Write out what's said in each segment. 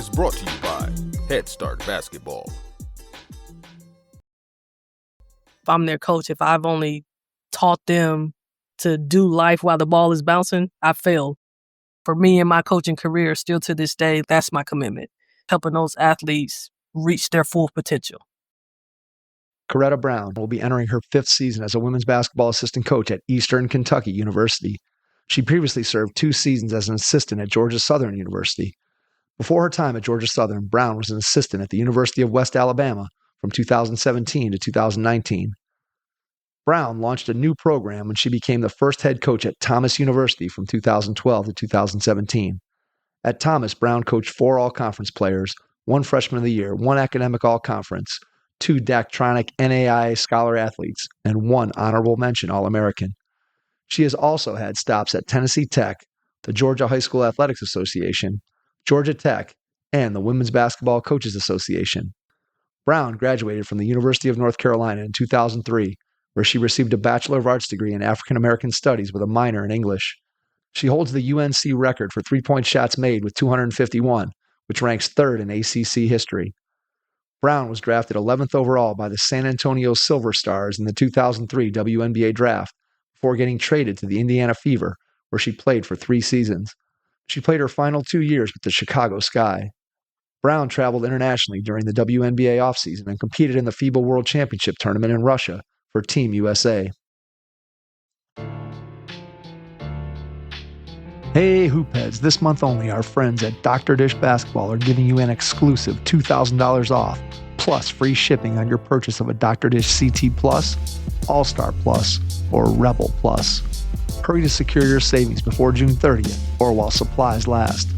is brought to you by Head Start Basketball. If I'm their coach, if I've only taught them to do life while the ball is bouncing, I failed. For me in my coaching career, still to this day, that's my commitment, helping those athletes reach their full potential. Coretta Brown will be entering her 5th season as a women's basketball assistant coach at Eastern Kentucky University. She previously served 2 seasons as an assistant at Georgia Southern University. Before her time at Georgia Southern, Brown was an assistant at the University of West Alabama from 2017 to 2019. Brown launched a new program when she became the first head coach at Thomas University from 2012 to 2017. At Thomas, Brown coached 4 all-conference players, 1 freshman of the year, 1 academic all-conference, 2 Daktronic-NAIA Scholar Athletes, and 1 honorable mention All-American. She has also had stops at Tennessee Tech, the Georgia High School Athletics Association, Georgia Tech, and the Women's Basketball Coaches Association. Brown graduated from the University of North Carolina in 2003, where she received a Bachelor of Arts degree in African American Studies with a minor in English. She holds the UNC record for three-point shots made with 251, which ranks 3rd in ACC history. Brown was drafted 11th overall by the San Antonio Silver Stars in the 2003 WNBA draft before getting traded to the Indiana Fever, where she played for 3 seasons. She played her final 2 years with the Chicago Sky. Brown traveled internationally during the WNBA offseason and competed in the FIBA World Championship tournament in Russia for Team USA. Hey Hoopheads, this month only our friends at Dr. Dish Basketball are giving you an exclusive $2,000 off, plus free shipping on your purchase of a Dr. Dish CT Plus, All-Star Plus, or Rebel Plus. Hurry to secure your savings before June 30th or while supplies last.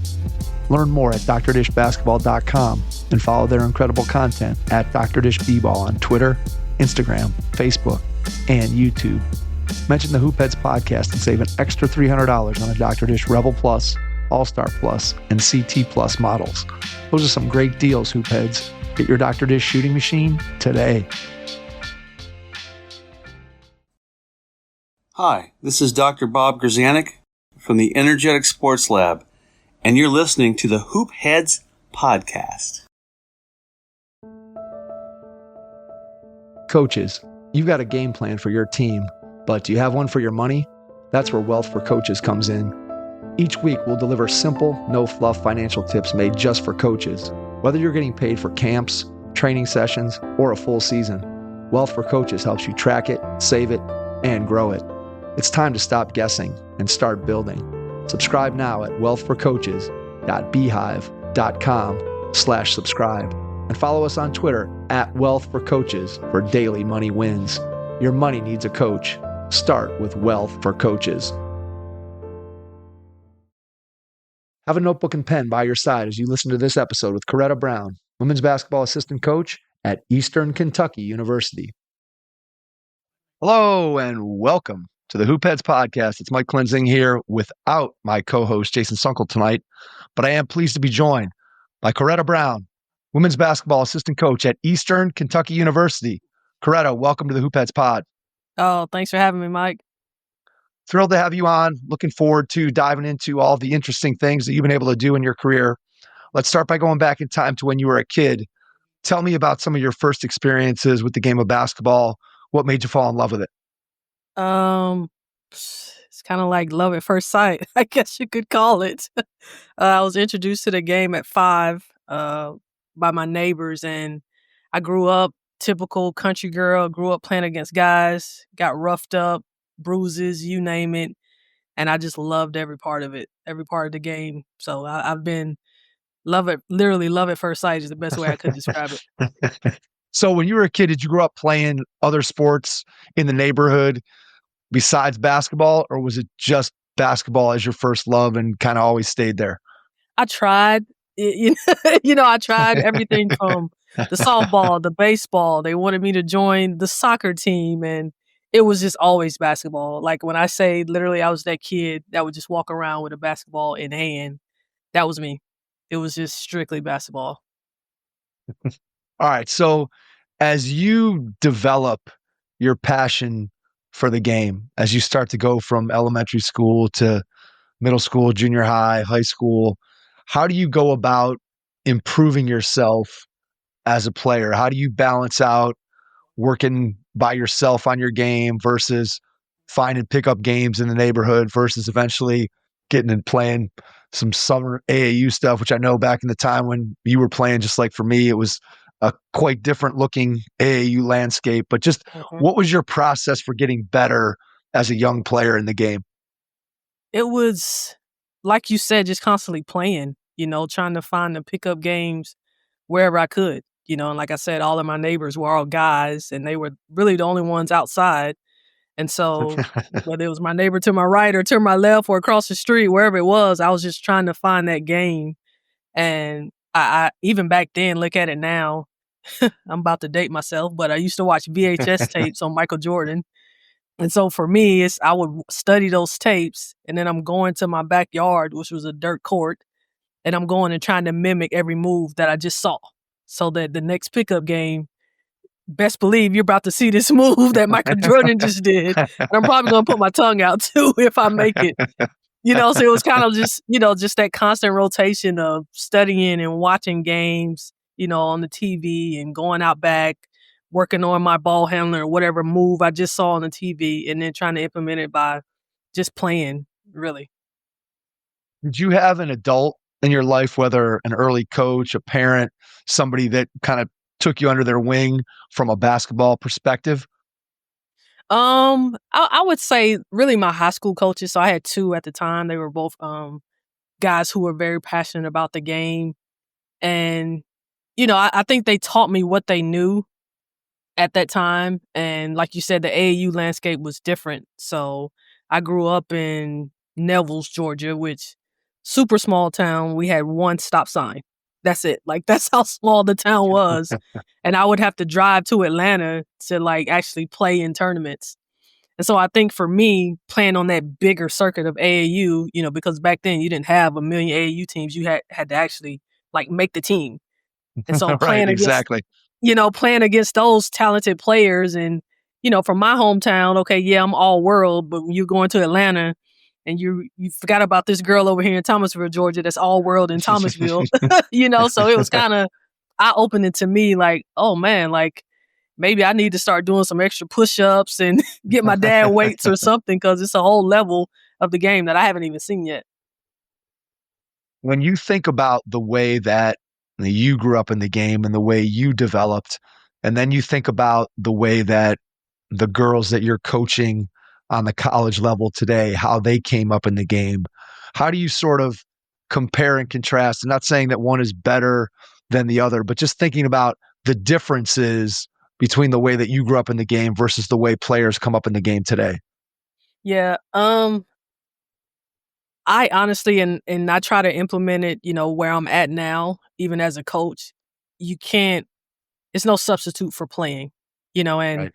Learn more at drdishbasketball.com and follow their incredible content at Dr. Dish B-Ball on Twitter, Instagram, Facebook, and YouTube. Mention the Hoopheads podcast and save an extra $300 on a Dr. Dish Rebel Plus, All-Star Plus, and CT Plus models. Those are some great deals, Hoopheads. Get your Dr. Dish shooting machine today. Hi, this is Dr. Bob Grzanek from the Energetic Sports Lab, and you're listening to the Hoopheads podcast. Coaches, you've got a game plan for your team, but do you have one for your money? That's where Wealth for Coaches comes in. Each week, we'll deliver simple, no-fluff financial tips made just for coaches. Whether you're getting paid for camps, training sessions, or a full season, Wealth for Coaches helps you track it, save it, and grow it. It's time to stop guessing and start building. Subscribe now at wealthforcoaches.beehive.com/subscribe and follow us on Twitter at Wealth for Coaches for daily money wins. Your money needs a coach. Start with Wealth for Coaches. Have a notebook and pen by your side as you listen to this episode with Coretta Brown, women's basketball assistant coach at Eastern Kentucky University. Hello and welcome to the Hoopheads podcast. It's Mike Klinzing here without my co-host Jason Sunkel tonight, but I am pleased to be joined by Coretta Brown, women's basketball assistant coach at Eastern Kentucky University. Coretta, welcome to the Hoopheads pod. Oh, thanks for having me, Mike. Thrilled to have you on. Looking forward to diving into all the interesting things that you've been able to do in your career. Let's start by going back in time to when you were a kid. Tell me about some of your first experiences with the game of basketball. What made you fall in love with it? It's kind of like love at first sight, I guess you could call it. I was introduced to the game at 5 by my neighbors, and I grew up typical country girl, grew up playing against guys, got roughed up, bruises, you name it. And I just loved every part of it, every part of the game. So I've been literally love at first sight is the best way I could describe it. So when you were a kid, did you grow up playing other sports in the neighborhood besides basketball, or was it just basketball as your first love and kind of always stayed there? I tried, I tried everything from the softball, the baseball. They wanted me to join the soccer team, and it was just always basketball. Like when I say literally I was that kid that would just walk around with a basketball in hand, that was me. It was just strictly basketball. All right. So as you develop your passion for the game, as you start to go from elementary school to middle school, junior high, high school, how do you go about improving yourself as a player? How do you balance out working by yourself on your game versus finding pickup games in the neighborhood versus eventually getting and playing some summer AAU stuff, which I know back in the time when you were playing, just like for me, it was a quite different looking AAU landscape. But just what was your process for getting better as a young player in the game? It was, like you said, just constantly playing, trying to find the pickup games wherever I could, and like I said, all of my neighbors were all guys and they were really the only ones outside. And so whether it was my neighbor to my right or to my left or across the street, wherever it was, I was just trying to find that game. And I even back then, look at it now, I'm about to date myself, but I used to watch VHS tapes on Michael Jordan. And so for me, I would study those tapes and then I'm going to my backyard, which was a dirt court, and I'm going and trying to mimic every move that I just saw so that the next pickup game, best believe you're about to see this move that Michael Jordan just did. And I'm probably going to put my tongue out too if I make it. So it was kind of just, just that constant rotation of studying and watching games, on the TV and going out back, working on my ball handler or whatever move I just saw on the TV and then trying to implement it by just playing, really. Did you have an adult in your life, whether an early coach, a parent, somebody that kind of took you under their wing from a basketball perspective? I would say really my high school coaches. So I had two at the time. They were both guys who were very passionate about the game. And, I think they taught me what they knew at that time. And like you said, the AAU landscape was different. So I grew up in Neville's, Georgia, which super small town. We had one stop sign. That's it. Like, that's how small the town was. And I would have to drive to Atlanta to like actually play in tournaments. And so I think for me, playing on that bigger circuit of AAU, because back then you didn't have a million AAU teams, you had to actually like make the team. And so Right, exactly. playing against those talented players and, from my hometown, okay, yeah, I'm all world, but when you're going to Atlanta and you forgot about this girl over here in Thomasville, Georgia, that's all world in Thomasville, so it was kind of eye-opening to me, like, oh man, like maybe I need to start doing some extra push-ups and get my dad weights or something because it's a whole level of the game that I haven't even seen yet. When you think about the way that you grew up in the game and the way you developed, and then you think about the way that the girls that you're coaching on the college level today, how they came up in the game, how do you sort of compare and contrast? I'm not saying that one is better than the other, but just thinking about the differences between the way that you grew up in the game versus the way players come up in the game today. Yeah. I honestly, and I try to implement it, where I'm at now, even as a coach, it's no substitute for playing, and Right.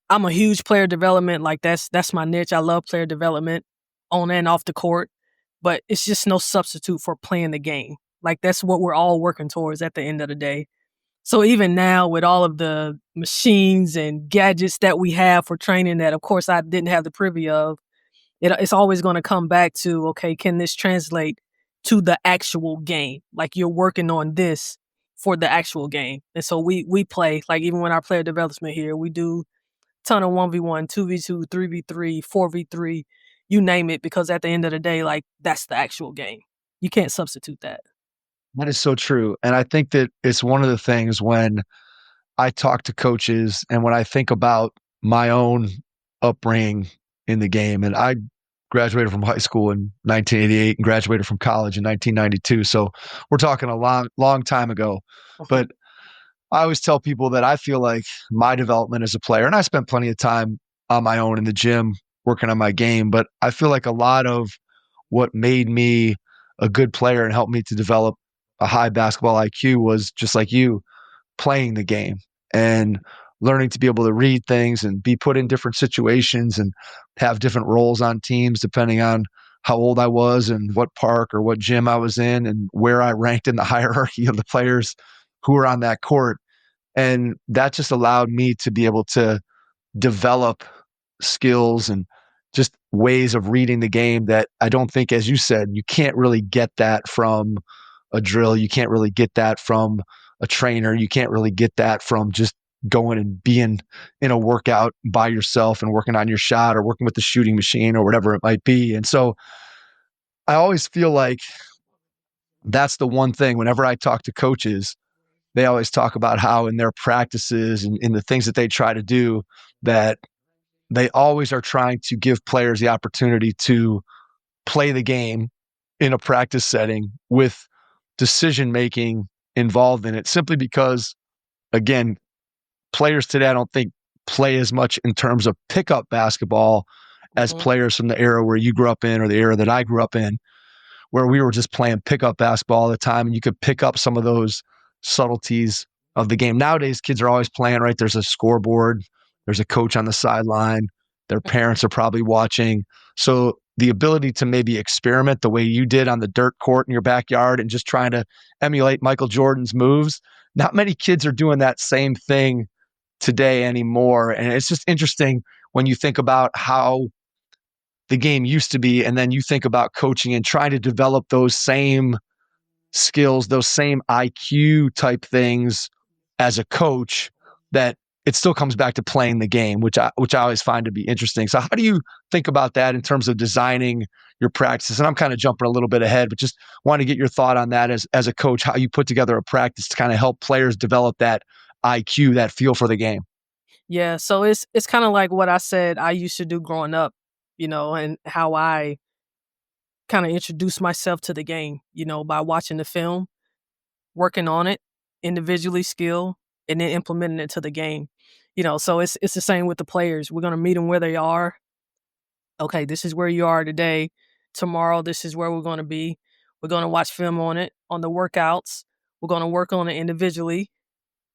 I'm a huge player development. Like that's my niche. I love player development on and off the court, but it's just no substitute for playing the game. Like that's what we're all working towards at the end of the day. So even now with all of the machines and gadgets that we have for training that of course I didn't have the privy of, it's always going to come back to, okay, can this translate to the actual game? Like you're working on this for the actual game. And so we play, like even when our player development here, we do ton of 1v1, 2v2, 3v3, 4v3, you name it, because at the end of the day, like that's the actual game. You can't substitute that. That is so true. And I think that it's one of the things when I talk to coaches and when I think about my own upbringing in the game, and I graduated from high school in 1988 and graduated from college in 1992. So we're talking a long time ago. But I always tell people that I feel like my development as a player, and I spent plenty of time on my own in the gym working on my game, but I feel like a lot of what made me a good player and helped me to develop a high basketball IQ was just like you, playing the game and learning to be able to read things and be put in different situations and have different roles on teams depending on how old I was and what park or what gym I was in and where I ranked in the hierarchy of the players who were on that court. And that just allowed me to be able to develop skills and just ways of reading the game that I don't think, as you said, you can't really get that from a drill. You can't really get that from a trainer. You can't really get that from just going and being in a workout by yourself and working on your shot or working with the shooting machine or whatever it might be. And so I always feel like that's the one thing whenever I talk to coaches, they always talk about how in their practices and in the things that they try to do, that they always are trying to give players the opportunity to play the game in a practice setting with decision making involved in it, simply because, again, players today, I don't think, play as much in terms of pickup basketball as players from the era where you grew up in or the era that I grew up in, where we were just playing pickup basketball all the time and you could pick up some of those subtleties of the game. Nowadays, kids are always playing, right? There's a scoreboard, there's a coach on the sideline, their parents are probably watching. So the ability to maybe experiment the way you did on the dirt court in your backyard and just trying to emulate Michael Jordan's moves, not many kids are doing that same thing today anymore. And it's just interesting when you think about how the game used to be, and then you think about coaching and trying to develop those same skills, those same IQ type things as a coach, that it still comes back to playing the game, which I always find to be interesting. So how do you think about that in terms of designing your practices? And I'm kind of jumping a little bit ahead, but just want to get your thought on that as a coach, how you put together a practice to kind of help players develop that IQ, that feel for the game. Yeah, so it's kind of like what I said I used to do growing up, and how I kind of introduced myself to the game, by watching the film, working on it, individually skill, and then implementing it to the game. So it's the same with the players. We're going to meet them where they are. Okay, this is where you are today. Tomorrow, this is where we're going to be. We're going to watch film on it, on the workouts. We're going to work on it individually.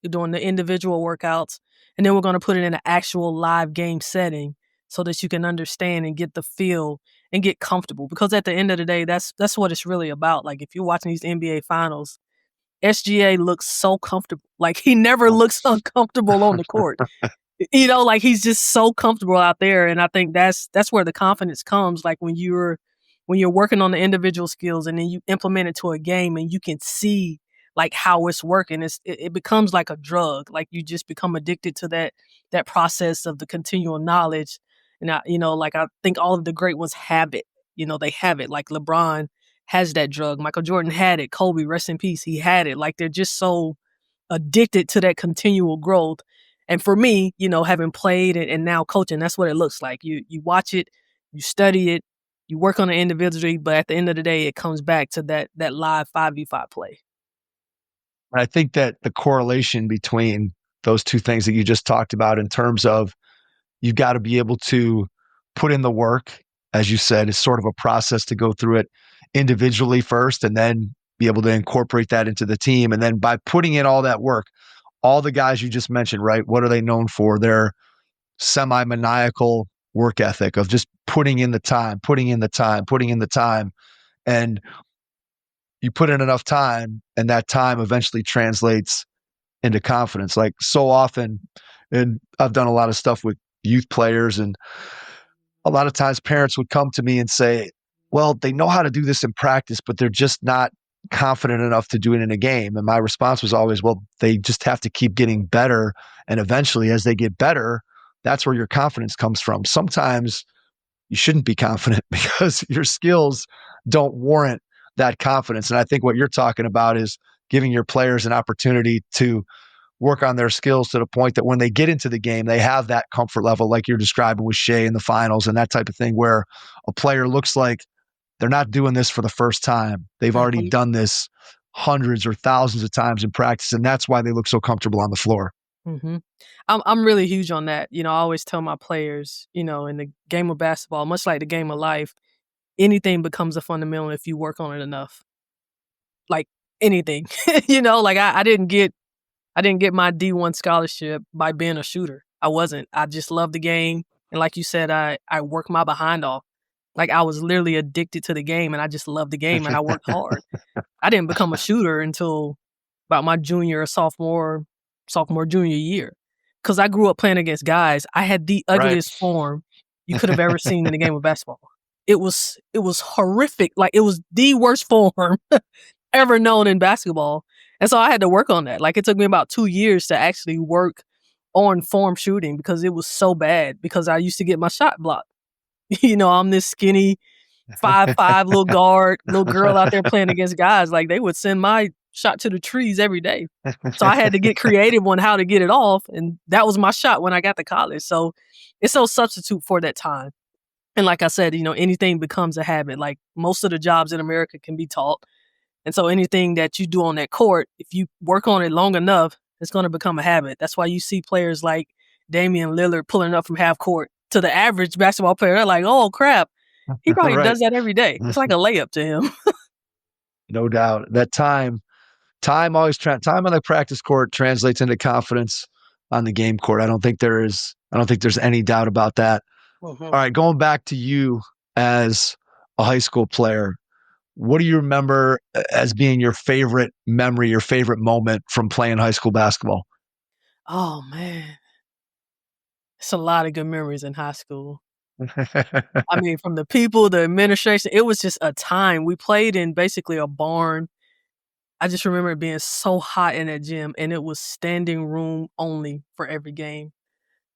You're doing the individual workouts. And then we're going to put it in an actual live game setting so that you can understand and get the feel and get comfortable. Because at the end of the day, that's what it's really about. Like if you're watching these NBA finals, SGA looks so comfortable. Like he never looks uncomfortable on the court. Like he's just so comfortable out there. And I think that's where the confidence comes. Like when you're working on the individual skills and then you implement it to a game and you can see like how it's working, it becomes like a drug. Like you just become addicted to that process of the continual knowledge. And I think all of the great ones have it. They have it. Like LeBron has that drug. Michael Jordan had it. Kobe, rest in peace, he had it. Like they're just so addicted to that continual growth. And for me, having played and now coaching, that's what it looks like. You watch it, you study it, you work on it individually, but at the end of the day, it comes back to that live 5v5 play. I think that the correlation between those two things that you just talked about, in terms of you've got to be able to put in the work, as you said, is sort of a process to go through it individually first and then be able to incorporate that into the team. And then by putting in all that work, all the guys you just mentioned, right? What are they known for? Their semi-maniacal work ethic of just putting in the time. And you put in enough time, and that time eventually translates into confidence. Like so often, and I've done a lot of stuff with youth players, and a lot of times parents would come to me and say, well, they know how to do this in practice, but they're just not confident enough to do it in a game. And my response was always, well, they just have to keep getting better. And eventually, as they get better, that's where your confidence comes from. Sometimes you shouldn't be confident because your skills don't warrant that confidence. And I think what you're talking about is giving your players an opportunity to work on their skills to the point that when they get into the game, they have that comfort level like you're describing with Shea in the finals and that type of thing, where a player looks like they're not doing this for the first time. They've already done this hundreds or thousands of times in practice, and that's why they look so comfortable on the floor. Mm-hmm. I'm really huge on that. I always tell my players, in the game of basketball, much like the game of life, anything becomes a fundamental if you work on it enough. Like anything, like I didn't get my D1 scholarship by being a shooter. I wasn't. I just loved the game. And like you said, I worked my behind off. Like I was literally addicted to the game and I just loved the game and I worked hard. I didn't become a shooter until about my sophomore, junior year. Because I grew up playing against guys. I had the ugliest form you could have ever seen in the game of basketball. It was horrific. Like it was the worst form ever known in basketball. And so I had to work on that. Like, it took me about 2 years to actually work on form shooting because it was so bad because I used to get my shot blocked. I'm this skinny 5'5" little guard, little girl out there playing against guys. Like, they would send my shot to the trees every day. So I had to get creative on how to get it off. And that was my shot when I got to college. So it's no substitute for that time. And like I said, anything becomes a habit. Like, most of the jobs in America can be taught. And so anything that you do on that court, if you work on it long enough, it's going to become a habit. That's why you see players like Damian Lillard pulling up from half court. To the average basketball player, they're like, oh, crap. He probably Right. does that every day. It's like a layup to him. No doubt. That time on the practice court translates into confidence on the game court. I don't think there's any doubt about that. Mm-hmm. All right, going back to you as a high school player, what do you remember as being your favorite memory, your favorite moment from playing high school basketball? Oh, man. It's a lot of good memories in high school. I mean, from the people, the administration, it was just a time. We played in basically a barn. I just remember it being so hot in that gym, and it was standing room only for every game.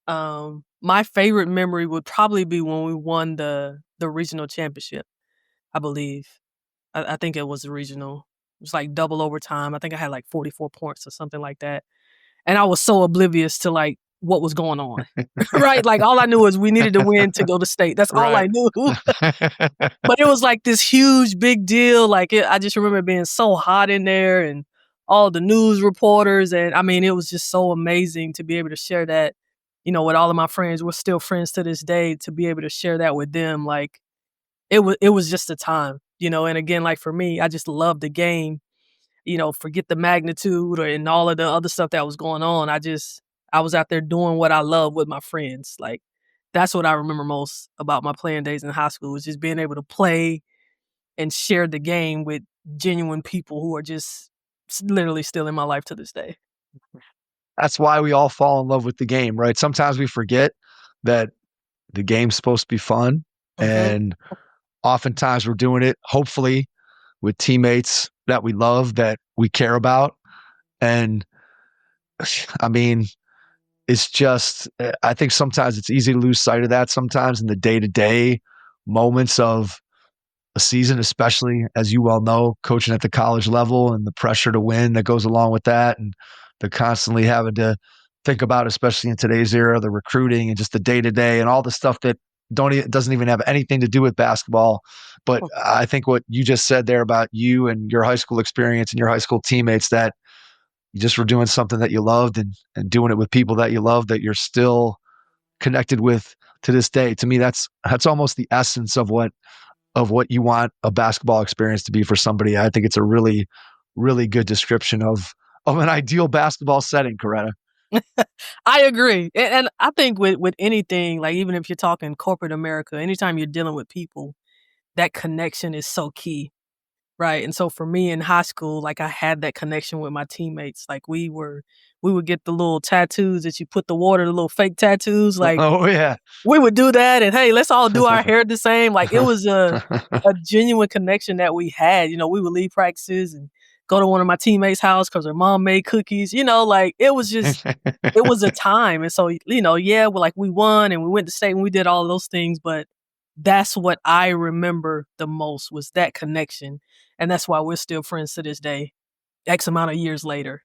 My favorite memory would probably be when we won the regional championship, I believe. I think it was the regional. It was like double overtime. I think I had like 44 points or something like that. And I was so oblivious to like what was going on, right? Like, all I knew was we needed to win to go to state. That's all I knew. But it was like this huge, big deal. Like, I just remember it being so hot in there and all the news reporters. And I mean, it was just so amazing to be able to share that, with all of my friends. We're still friends to this day, to be able to share that with them. Like, it was just a time, and again, like for me, I just love the game, forget the magnitude and all of the other stuff that was going on. I was out there doing what I love with my friends. Like, that's what I remember most about my playing days in high school, was just being able to play and share the game with genuine people who are just literally still in my life to this day. That's why we all fall in love with the game, right? Sometimes we forget that the game's supposed to be fun, and oftentimes we're doing it, hopefully, with teammates that we love, that we care about. And I mean, it's just, I think sometimes it's easy to lose sight of that sometimes in the day-to-day moments of a season, especially, as you well know, coaching at the college level and the pressure to win that goes along with that, and the constantly having to think about, especially in today's era, the recruiting and just the day-to-day and all the stuff that doesn't even have anything to do with basketball. But I think what you just said there about you and your high school experience and your high school teammates, that you just were doing something that you loved and doing it with people that you love, that you're still connected with to this day. To me, that's almost the essence of what you want a basketball experience to be for somebody. I think it's a really, really good description of an ideal basketball setting, Coretta. I agree. And I think with anything, like even if you're talking corporate America, anytime you're dealing with people, that connection is so key. Right. And so for me in high school, like, I had that connection with my teammates. Like, we would get the little tattoos that you put the little fake tattoos. Like, Oh yeah. we would do that, and hey, let's all do our hair the same. Like, it was a genuine connection that we had. We would leave practices and go to one of my teammates' house because her mom made cookies. Like, it was just, it was a time. And so, yeah, we won and we went to state and we did all of those things, but that's what I remember the most, was that connection. And that's why we're still friends to this day, X amount of years later.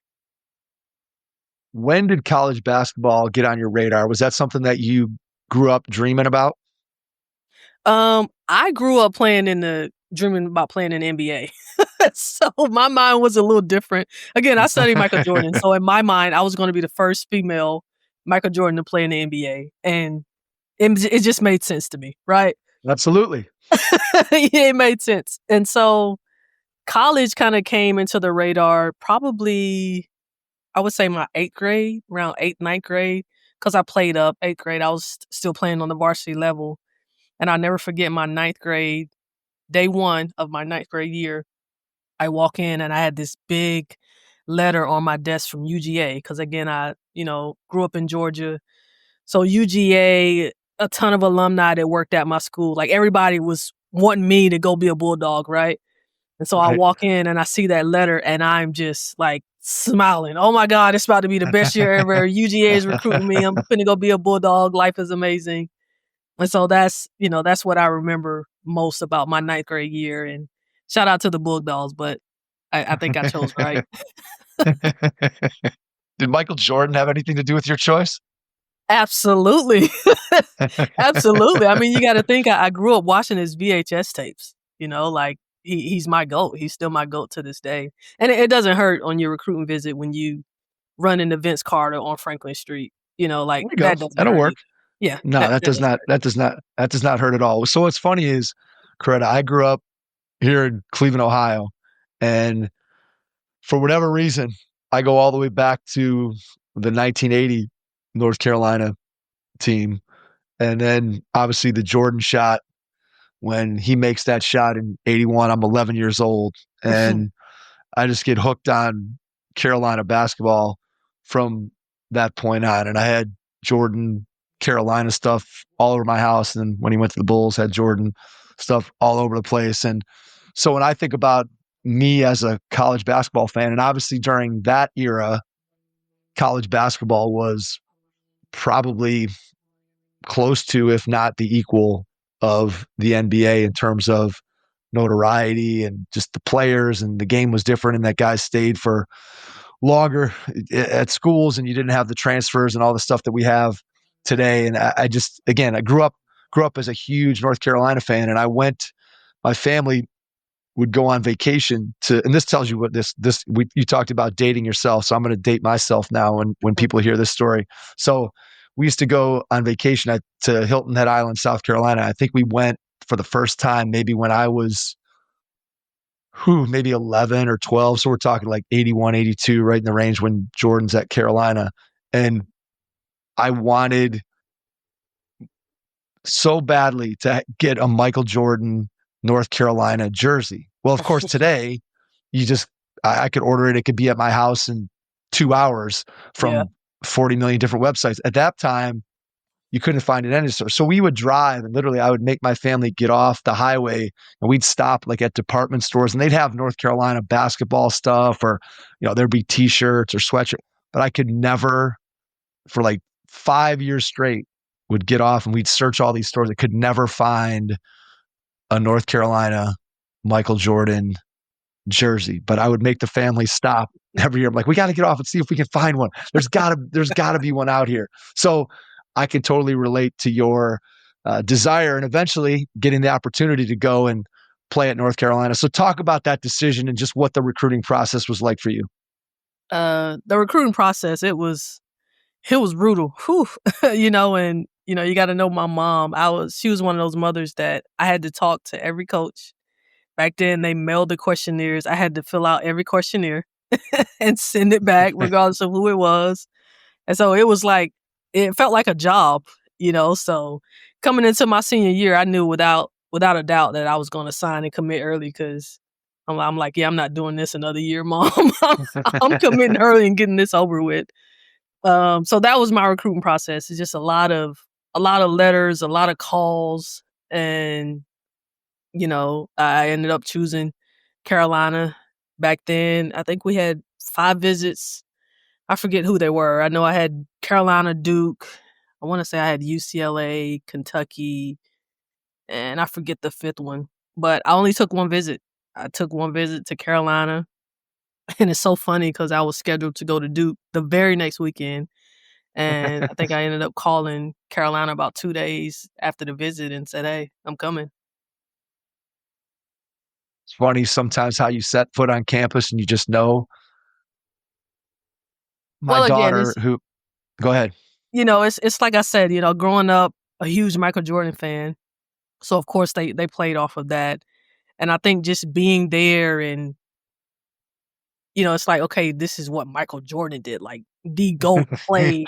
When did college basketball get on your radar? Was that something that you grew up dreaming about? I grew up dreaming about playing in the NBA. So my mind was a little different. Again, I studied Michael Jordan. So in my mind, I was going to be the first female Michael Jordan to play in the NBA. And it just made sense to me, right? Absolutely. It made sense. And so college kind of came into the radar probably, I would say, my 8th grade, around 8th, 9th grade, because I played up 8th grade. I was still playing on the varsity level. And I'll never forget my 9th grade, day one of my 9th grade year. I walk in and I had this big letter on my desk from UGA, because again, I, grew up in Georgia. So UGA, a ton of alumni that worked at my school. Like, everybody was wanting me to go be a Bulldog, right? And so I walk in and I see that letter and I'm just like smiling. Oh my God, it's about to be the best year ever. UGA is recruiting me. I'm going to go be a Bulldog. Life is amazing. And so that's what I remember most about my 9th grade year. And shout out to the Bulldogs, but I think I chose right. Did Michael Jordan have anything to do with your choice? Absolutely. Absolutely. I mean, you got to think I grew up watching his VHS tapes, like he's my GOAT. He's still my GOAT to this day. And it doesn't hurt on your recruiting visit when you run into Vince Carter on Franklin Street, like that doesn't That'll hurt work. either. Yeah. No, that does not hurt at all. So what's funny is, Coretta, I grew up here in Cleveland, Ohio, and for whatever reason, I go all the way back to the 1980 North Carolina team. And then obviously the Jordan shot, when he makes that shot in 81, I'm 11 years old. And I just get hooked on Carolina basketball from that point on. And I had Jordan Carolina stuff all over my house. And then when he went to the Bulls, had Jordan stuff all over the place. And so when I think about me as a college basketball fan, and obviously during that era, college basketball was probably close to, if not the equal of the NBA in terms of notoriety and just the players, and the game was different, and that guys stayed for longer at schools, and you didn't have the transfers and all the stuff that we have today. And I just, again, I grew up as a huge North Carolina fan, and my family would go on vacation to, and this tells you what you talked about dating yourself. So I'm going to date myself now when people hear this story. So we used to go on vacation to Hilton Head Island, South Carolina. I think we went for the first time maybe when I was maybe 11 or 12. So we're talking like 81, 82, right in the range when Jordan's at Carolina. And I wanted so badly to get a Michael Jordan North Carolina jersey. Well, of course, today I could order it. It could be at my house in 2 hours from 40 million different websites. At that time, you couldn't find it any store. So we would drive, and literally I would make my family get off the highway, and we'd stop like at department stores, and they'd have North Carolina basketball stuff, or, there'd be t-shirts or sweatshirts, but I could never, for like 5 years straight, would get off and we'd search all these stores. I could never find a North Carolina Michael Jordan jersey, but I would make the family stop every year. I'm like, we got to get off and see if we can find one. There's gotta be one out here. So I can totally relate to your desire, and eventually getting the opportunity to go and play at North Carolina. So talk about that decision and just what the recruiting process was like for you. The recruiting process, it was brutal. Whew. And you got to know my mom. She was one of those mothers that I had to talk to every coach. Back then, they mailed the questionnaires. I had to fill out every questionnaire and send it back, regardless of who it was. And so it was like, it felt like a job, So coming into my senior year, I knew without a doubt that I was going to sign and commit early, because I'm like, I'm not doing this another year, Mom. I'm committing early and getting this over with. So that was my recruiting process. It's just a lot of letters, a lot of calls, and I ended up choosing Carolina. Back then, I think we had 5 visits. I forget who they were. I know I had Carolina, Duke. I want to say I had UCLA, Kentucky, and I forget the 5th one. But I only took one visit. I took one visit to Carolina. And it's so funny because I was scheduled to go to Duke the very next weekend. And I think I ended up calling Carolina about 2 days after the visit and said, hey, I'm coming. It's funny sometimes how you set foot on campus and you just know. My daughter, go ahead. It's like I said, growing up a huge Michael Jordan fan. So of course they played off of that. And I think just being there and, it's like, okay, this is what Michael Jordan did. Like the GOAT played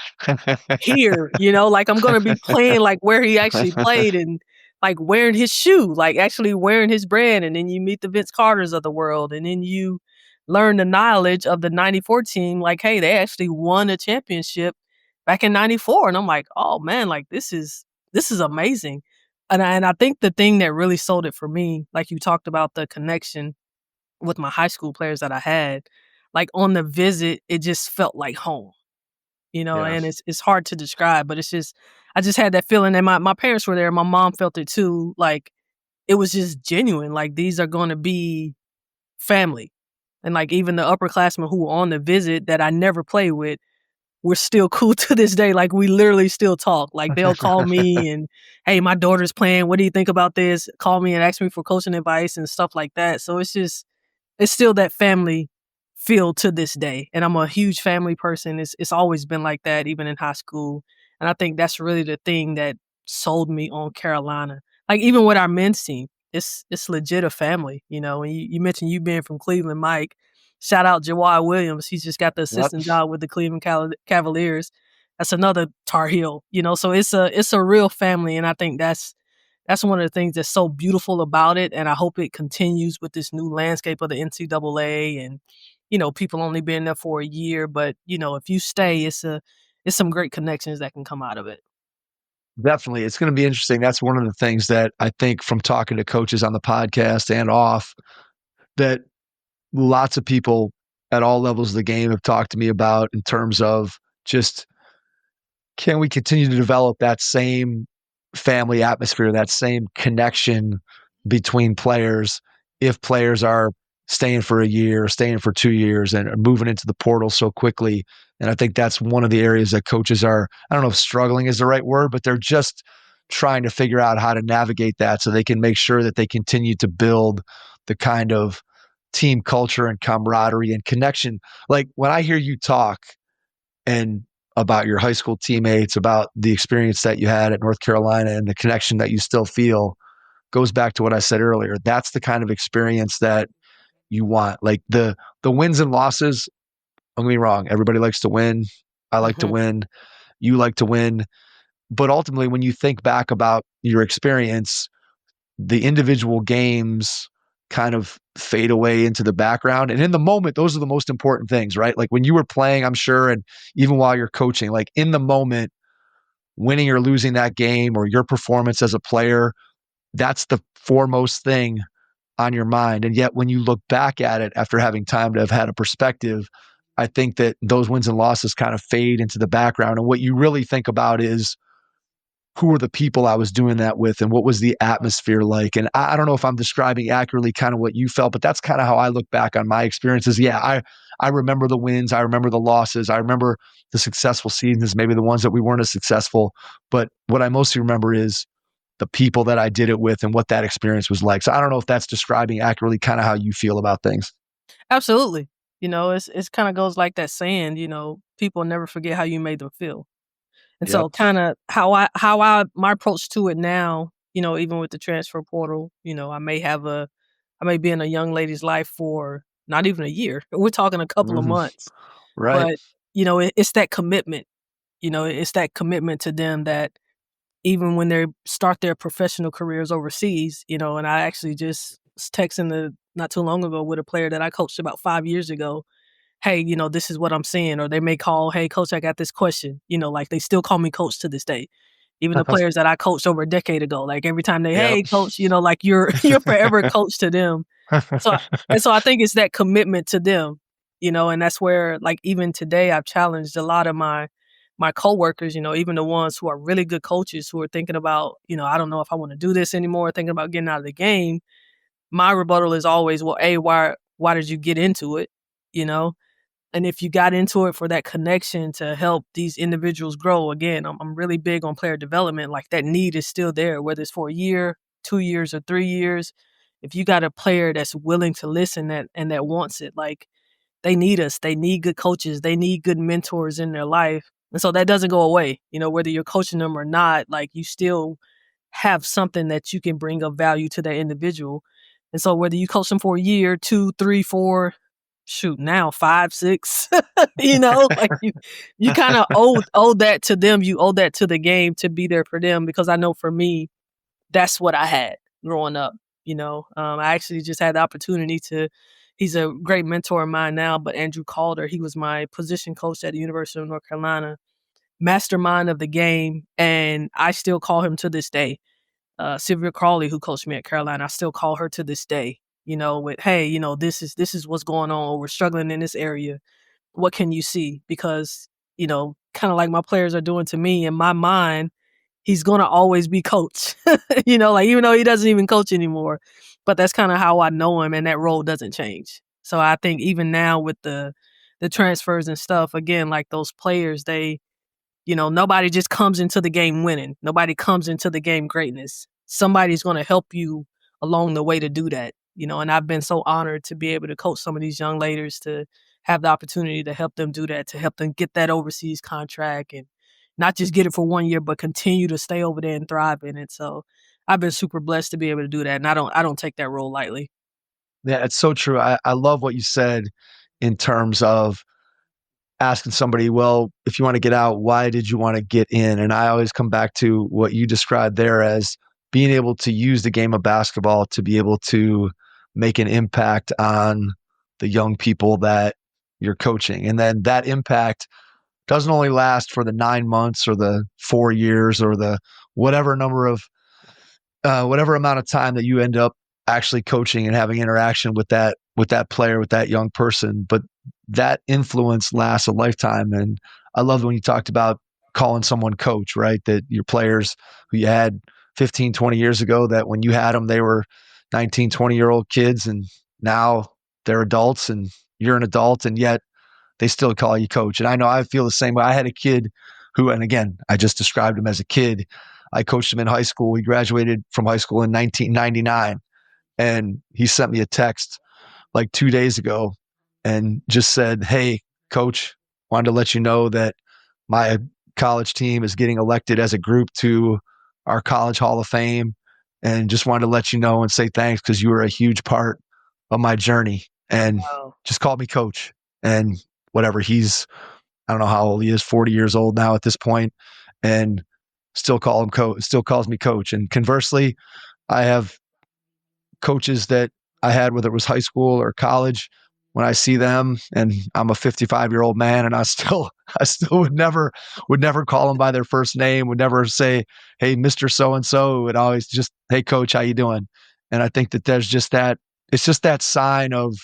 here, like I'm going to be playing like where he actually played, and like wearing his shoe, like actually wearing his brand. And then you meet the Vince Carters of the world. And then you learn the knowledge of the 94 team. Like, hey, they actually won a championship back in 94. And I'm like, oh man, like this is amazing. And I think the thing that really sold it for me, like you talked about the connection, with my high school players that I had, like on the visit, it just felt like home, Yeah. and it's hard to describe, but it's just, I just had that feeling, and my parents were there. My mom felt it too. Like it was just genuine. Like these are going to be family. And like even the upperclassmen who were on the visit that I never played with, we're still cool to this day. Like we literally still talk. Like they'll call me and, hey, my daughter's playing. What do you think about this? Call me and ask me for coaching advice and stuff like that. So it's still that family feel to this day. And I'm a huge family person. It's always been like that, even in high school. And I think that's really the thing that sold me on Carolina. Like even with our men's team, it's legit a family, And you mentioned you being from Cleveland, Mike. Shout out Jawad Williams. He's just got the Yep. assistant job with the Cleveland Cavaliers. That's another Tar Heel, So it's a real family, and I think that's one of the things that's so beautiful about it, and I hope it continues with this new landscape of the NCAA and people only being there for a year, but if you stay, it's some great connections that can come out of it. Definitely. It's going to be interesting. That's one of the things that I think from talking to coaches on the podcast and off, that lots of people at all levels of the game have talked to me about in terms of just, can we continue to develop that same family atmosphere, that same connection between players if players are staying for a year, staying for 2 years, and are moving into the portal so quickly? And I think that's one of the areas that coaches are, I don't know if struggling is the right word, but they're just trying to figure out how to navigate that so they can make sure that they continue to build the kind of team culture and camaraderie and connection. Like when I hear you talk and about your high school teammates, about the experience that you had at North Carolina and the connection that you still feel, goes back to what I said earlier. That's the kind of experience that you want. Like the wins and losses, don't get me wrong, everybody likes to win. I like to Mhm. win. You like to win. But ultimately, when you think back about your experience, the individual games kind of fade away into the background. And in the moment, those are the most important things, right? Like when you were playing, I'm sure, and even while you're coaching, like in the moment, winning or losing that game or your performance as a player, that's the foremost thing on your mind. And yet when you look back at it after having time to have had a perspective, I think that those wins and losses kind of fade into the background. And what you really think about is, who were the people I was doing that with and what was the atmosphere like? And I don't know if I'm describing accurately kind of what you felt, but that's kind of how I look back on my experiences. Yeah, I remember the wins. I remember the losses. I remember the successful seasons, maybe the ones that we weren't as successful. But what I mostly remember is the people that I did it with and what that experience was like. So I don't know if that's describing accurately kind of how you feel about things. Absolutely. It's kind of goes like that saying, people never forget how you made them feel. And Yep. so kind of my approach to it now, even with the transfer portal, I may be in a young lady's life for not even a year. We're talking a couple of Mhm. months. Right. But, it's that commitment. It's that commitment to them that even when they start their professional careers overseas, and I actually just was texting not too long ago with a player that I coached about 5 years ago. Hey, this is what I'm seeing. Or they may call, hey, coach, I got this question. Like they still call me coach to this day. Even the players that I coached over a decade ago, like every time they, Yep. hey, coach, like you're you're forever coach to them. So I think it's that commitment to them, and that's where like even today I've challenged a lot of my coworkers, even the ones who are really good coaches who are thinking about, I don't know if I want to do this anymore, thinking about getting out of the game. My rebuttal is always, well, A, why did you get into it? You know? And if you got into it for that connection to help these individuals grow, again, I'm really big on player development. Like that need is still there, whether it's for a year, 2 years, or 3 years. If you got a player that's willing to listen and that wants it, like they need us. They need good coaches. They need good mentors in their life. And so that doesn't go away. Whether you're coaching them or not, like you still have something that you can bring of value to that individual. And so whether you coach them for a year, 2, 3, 4, shoot, now 5, 6, like you kind of owe that to them. You owe that to the game to be there for them, because I know for me, that's what I had growing up. I actually just had the opportunity he's a great mentor of mine now, but Andrew Calder, he was my position coach at the University of North Carolina, mastermind of the game. And I still call him to this day. Sylvia Crawley, who coached me at Carolina, I still call her to this day. with, hey, this is what's going on, or we're struggling in this area. What can you see? Because, kind of like my players are doing to me, in my mind, he's going to always be coach, like even though he doesn't even coach anymore, but that's kind of how I know him, and that role doesn't change. So I think even now with the transfers and stuff, again, like those players, they, nobody just comes into the game winning. Nobody comes into the game greatness. Somebody's going to help you along the way to do that, and I've been so honored to be able to coach some of these young ladies, to have the opportunity to help them do that, to help them get that overseas contract, and not just get it for 1 year, but continue to stay over there and thrive in it. So I've been super blessed to be able to do that. And I don't take that role lightly. Yeah, it's so true. I love what you said in terms of asking somebody, well, if you want to get out, why did you want to get in? And I always come back to what you described there as being able to use the game of basketball to be able to make an impact on the young people that you're coaching. And then that impact doesn't only last for the 9 months or the 4 years or the whatever number of whatever amount of time that you end up actually coaching and having interaction with that player, with that young person, but that influence lasts a lifetime. And I love when you talked about calling someone coach, right? That your players who you had 15, 20 years ago, that when you had them, they were 19, 20-year-old kids, and now they're adults and you're an adult, and yet they still call you coach. And I know I feel the same way. I had a kid who, and again, I just described him as a kid. I coached him in high school. He graduated from high school in 1999. And he sent me a text like 2 days ago and just said, hey, coach, wanted to let you know that my college team is getting elected as a group to our college Hall of Fame. And just wanted to let you know and say thanks because you were a huge part of my journey. And Wow. just called me coach. And whatever, I don't know how old he is, 40 years old now at this point, and still calls me coach. And conversely, I have coaches that I had, whether it was high school or college, when I see them, and I'm a 55-year-old man, and I still would never call them by their first name, would never say, hey, Mr. So-and-so, would always just, hey, coach, how you doing? And I think that there's just that, it's just that sign of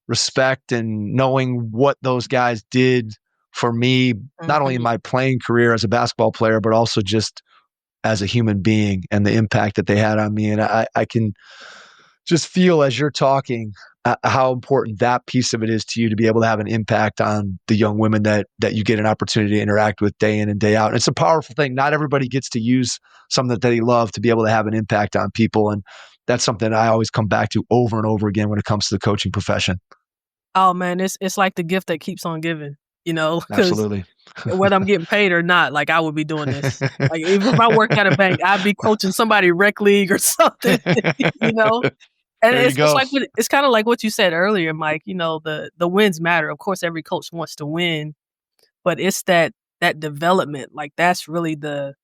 respect and knowing what those guys did for me, not only in my playing career as a basketball player, but also just as a human being and the impact that they had on me. And I can just feel as you're talking how important that piece of it is to you to be able to have an impact on the young women that you get an opportunity to interact with day in and day out. And it's a powerful thing. Not everybody gets to use something that they love to be able to have an impact on people. And that's something I always come back to over and over again when it comes to the coaching profession. Oh man, it's like the gift that keeps on giving, because Absolutely. whether I'm getting paid or not, like I would be doing this. Like even if I work at a bank, I'd be coaching somebody rec league or something, And There you go. it's kind of like what you said earlier, Mike. The wins matter. Of course, every coach wants to win, but it's that development. Like that's really the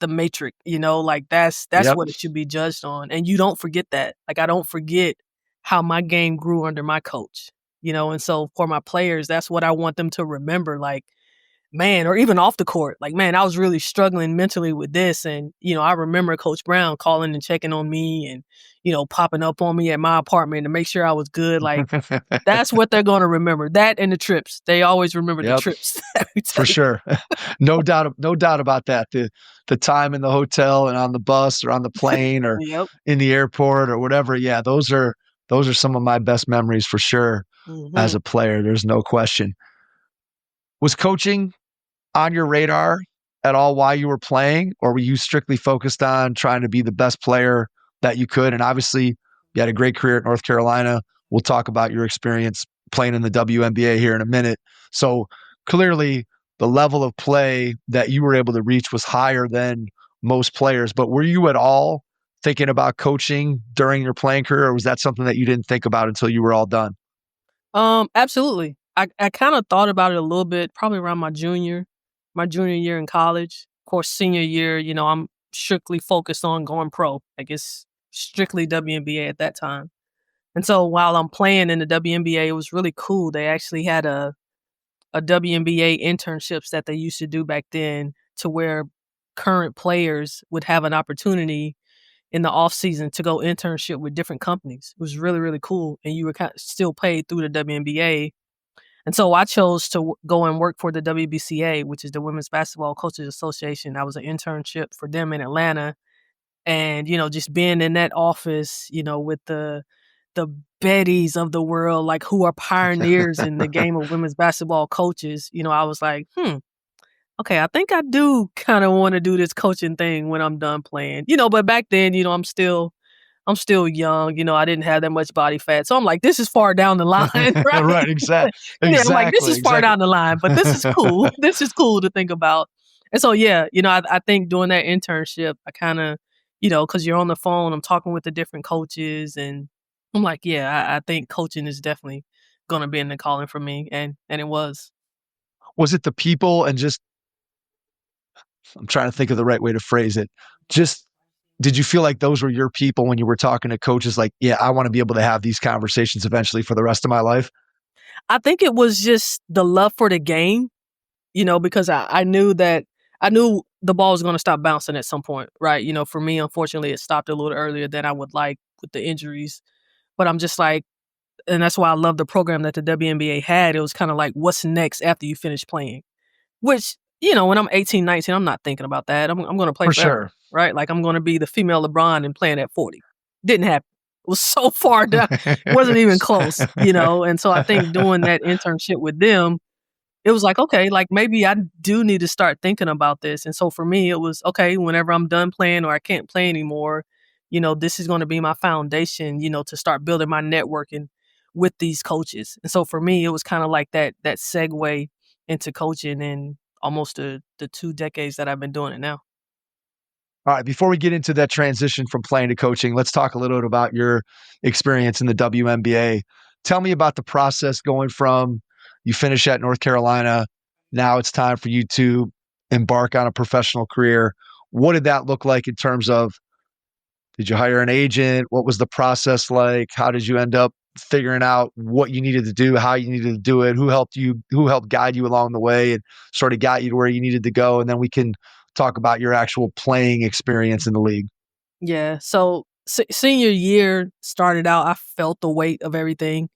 matrix. Like that's Yep. what it should be judged on. And you don't forget that. Like I don't forget how my game grew under my coach. And so for my players, that's what I want them to remember. Like, man, or even off the court, like, man, I was really struggling mentally with this. And, I remember Coach Brown calling and checking on me and, popping up on me at my apartment to make sure I was good. Like, that's what they're going to remember. That and the trips. They always remember the Yep. trips. that we For take. sure. No doubt about that. The time in the hotel and on the bus or on the plane or Yep. in the airport or whatever. Yeah, those are some of my best memories for sure as a player. There's no question. Was coaching on your radar at all while you were playing, or were you strictly focused on trying to be the best player that you could? And obviously, you had a great career at North Carolina. We'll talk about your experience playing in the WNBA here in a minute. So clearly, the level of play that you were able to reach was higher than most players. But were you at all thinking about coaching during your playing career, or was that something that you didn't think about until you were all done? Absolutely. I kind of thought about it a little bit, probably around my junior year in college. Of course, senior year, I'm strictly focused on going pro. Like it's strictly WNBA at that time. And so while I'm playing in the WNBA, it was really cool. They actually had a WNBA internships that they used to do back then, to where current players would have an opportunity, in the off season to go internship with different companies. It was really, really cool. And you were still paid through the WNBA. And so I chose to go and work for the WBCA, which is the Women's Basketball Coaches Association. I was an internship for them in Atlanta. And, just being in that office, with the Bettys of the world, like who are pioneers in the game of women's basketball coaches, I was like, okay, I think I do kind of want to do this coaching thing when I'm done playing. But back then, I'm still young, I didn't have that much body fat. So I'm like, this is far down the line, right? Right, exactly. Yeah, I'm like, this is far down the line, but this is cool. This is cool to think about. And so, yeah, I think doing that internship, I kind of, because you're on the phone, I'm talking with the different coaches, and I'm like, yeah, I think coaching is definitely going to be in the calling for me. And it was. Was it the people and just, I'm trying to think of the right way to phrase it. Just, did you feel like those were your people when you were talking to coaches? Like, yeah, I want to be able to have these conversations eventually for the rest of my life. I think it was just the love for the game, because I knew the ball was going to stop bouncing at some point, right? For me, unfortunately, it stopped a little earlier than I would like with the injuries. But I'm just like, and that's why I love the program that the WNBA had. It was kind of like, what's next after you finish playing? Which, when I'm 18, 19, I'm not thinking about that. I'm going to play For forever, sure. right? Like I'm going to be the female LeBron and playing at 40. Didn't happen. It was so far down. It wasn't even close, And so I think doing that internship with them, it was like, okay, like maybe I do need to start thinking about this. And so for me, it was, okay, whenever I'm done playing or I can't play anymore, this is going to be my foundation, to start building my networking with these coaches. And so for me, it was kind of like that segue into coaching in almost the 2 decades that I've been doing it now. All right, before we get into that transition from playing to coaching, let's talk a little bit about your experience in the WNBA. Tell me about the process going from you finish at North Carolina, now it's time for you to embark on a professional career. What did that look like in terms of, did you hire an agent? What was the process like? How did you end up figuring out what you needed to do, how you needed to do it? Who helped guide you along the way and sort of got you to where you needed to go? And then we can talk about your actual playing experience in the league. Yeah. So senior year started out, I felt the weight of everything,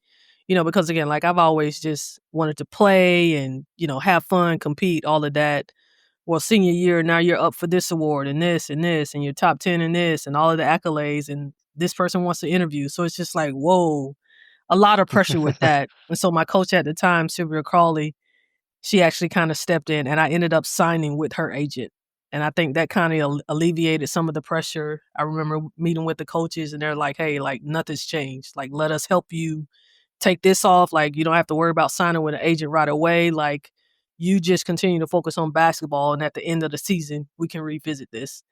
because again, like I've always just wanted to play and, have fun, compete, all of that. Well, senior year, now you're up for this award and this, and you're top 10 in this and all of the accolades, and this person wants to interview. So it's just like, whoa, a lot of pressure with that. And so my coach at the time, Sylvia Crawley, she actually kind of stepped in, and I ended up signing with her agent. And I think that kind of alleviated some of the pressure. I remember meeting with the coaches, and they're like, hey, like nothing's changed. Like, let us help you take this off. Like, you don't have to worry about signing with an agent right away. Like, you just continue to focus on basketball. And at the end of the season, we can revisit this.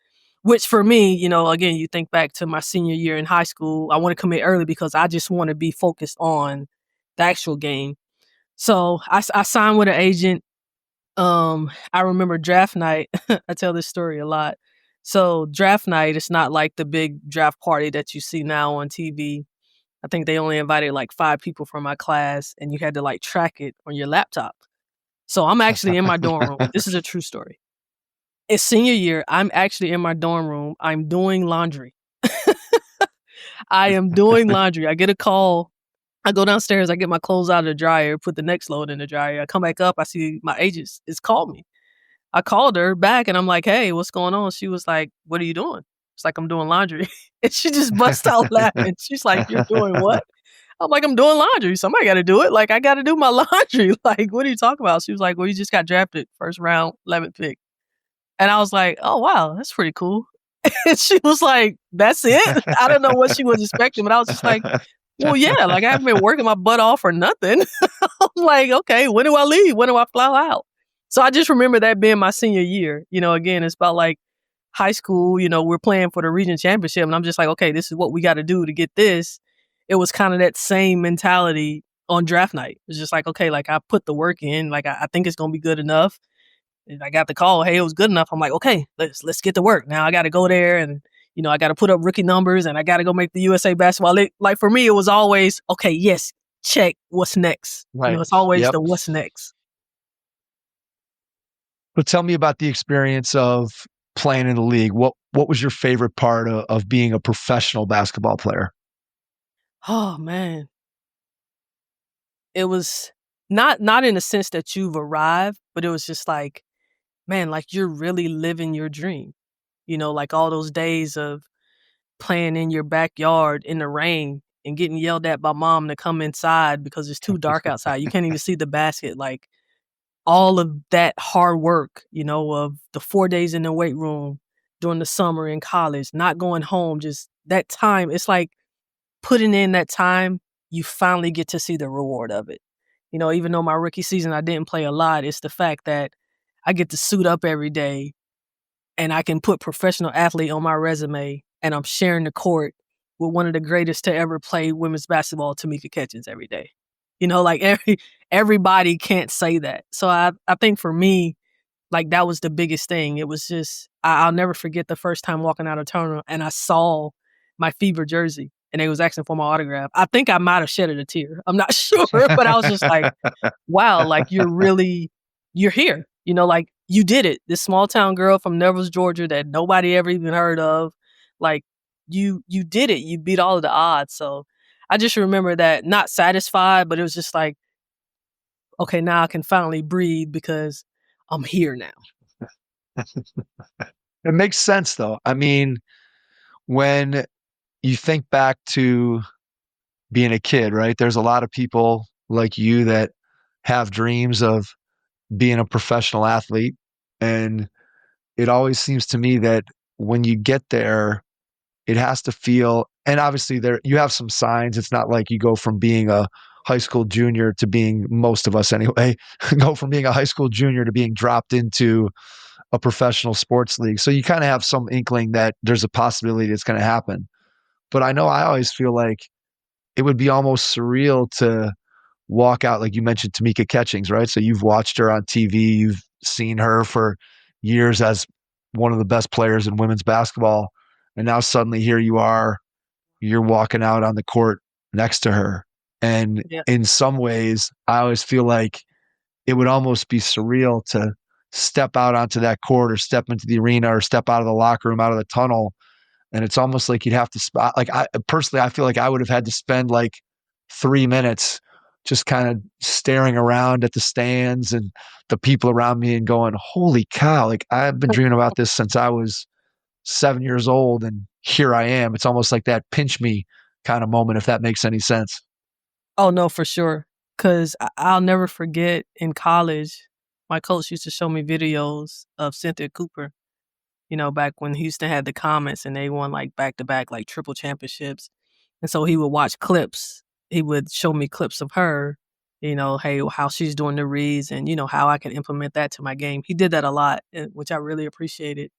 Which for me, again, you think back to my senior year in high school, I want to commit early because I just want to be focused on the actual game. So I signed with an agent. I remember draft night. I tell this story a lot. So draft night, it's not like the big draft party that you see now on TV. I think they only invited like 5 people from my class, and you had to like track it on your laptop. So I'm actually in my dorm room. This is a true story. It's senior year. I'm actually in my dorm room. I'm doing laundry. I am doing laundry. I get a call. I go downstairs, I get my clothes out of the dryer, put the next load in the dryer. I come back up, I see my agent is called me. I called her back and I'm like, hey, what's going on? She was like, what are you doing? It's like, I'm doing laundry. And she just bust out laughing. She's like, you're doing what? I'm like, I'm doing laundry. Somebody got to do it. Like, I got to do my laundry. Like, what are you talking about? She was like, well, you just got drafted first round, 11th pick. And I was like, oh, wow, that's pretty cool. And she was like, that's it? I don't know what she was expecting, but I was just like, well, yeah, like I haven't been working my butt off for nothing. I'm like, okay, when do I leave? When do I fly out? So I just remember that being my senior year. Again, it's about like high school, we're playing for the region championship. And I'm just like, okay, this is what we got to do to get this. It was kind of that same mentality on draft night. It's just like, okay, like I put the work in, like I think it's going to be good enough. And I got the call, hey, it was good enough. I'm like, okay, let's get to work. Now I got to go there and I got to put up rookie numbers and I got to go make the USA basketball league. Like for me, it was always, okay, yes, check, what's next? Right. It's always the what's next. But tell me about the experience of playing in the league, what was your favorite part of being a professional basketball player? Oh man, it was not in the sense that you've arrived, but it was just like, man, like you're really living your dream. Like all those days of playing in your backyard in the rain and getting yelled at by mom to come inside because it's too dark outside. You can't even see the basket. Like all of that hard work, of the 4 days in the weight room during the summer in college, not going home, just that time. It's like putting in that time, you finally get to see the reward of it. Even though my rookie season I didn't play a lot, it's the fact that I get to suit up every day and I can put professional athlete on my resume and I'm sharing the court with one of the greatest to ever play women's basketball, Tamika Catchings, every day. Like everybody can't say that. So I think for me, like that was the biggest thing. It was just, I'll never forget the first time walking out of tournament and I saw my Fever jersey and they was asking for my autograph. I think I might have shedded a tear. I'm not sure, but I was just like, wow, like you're here. Like you did it. This small town girl from Neville's, Georgia that nobody ever even heard of. Like you did it. You beat all of the odds. So I just remember that, not satisfied, but it was just like, okay, now I can finally breathe because I'm here now. It makes sense though. I mean, when you think back to being a kid, right? There's a lot of people like you that have dreams of being a professional athlete. And it always seems to me that when you get there, it has to feel, and obviously there you have some signs. It's not like you go from being a high school junior to being, most of us anyway, go from being a high school junior to being dropped into a professional sports league. So you kind of have some inkling that there's a possibility it's going to happen. But I know I always feel like it would be almost surreal to walk out, like you mentioned Tamika Catchings, right? So you've watched her on TV, you've seen her for years as one of the best players in women's basketball. And now suddenly here you are, you're walking out on the court next to her. And Yeah. in some ways, I always feel like it would almost be surreal to step out onto that court or step into the arena or step out of the locker room, out of the tunnel. And it's almost like you'd have to spot, like I personally, I feel like I would have had to spend like 3 minutes just kind of staring around at the stands and the people around me and going, holy cow, like I've been dreaming about this since I was 7 years old and here I am. It's almost like that pinch me kind of moment, if that makes any sense. Oh, no, for sure. Because I'll never forget in college, my coach used to show me videos of Cynthia Cooper, back when Houston had the Comets and they won like back-to-back, like triple championships. And so he would watch clips. He would show me clips of her, hey, how she's doing the reads and, how I can implement that to my game. He did that a lot, which I really appreciated.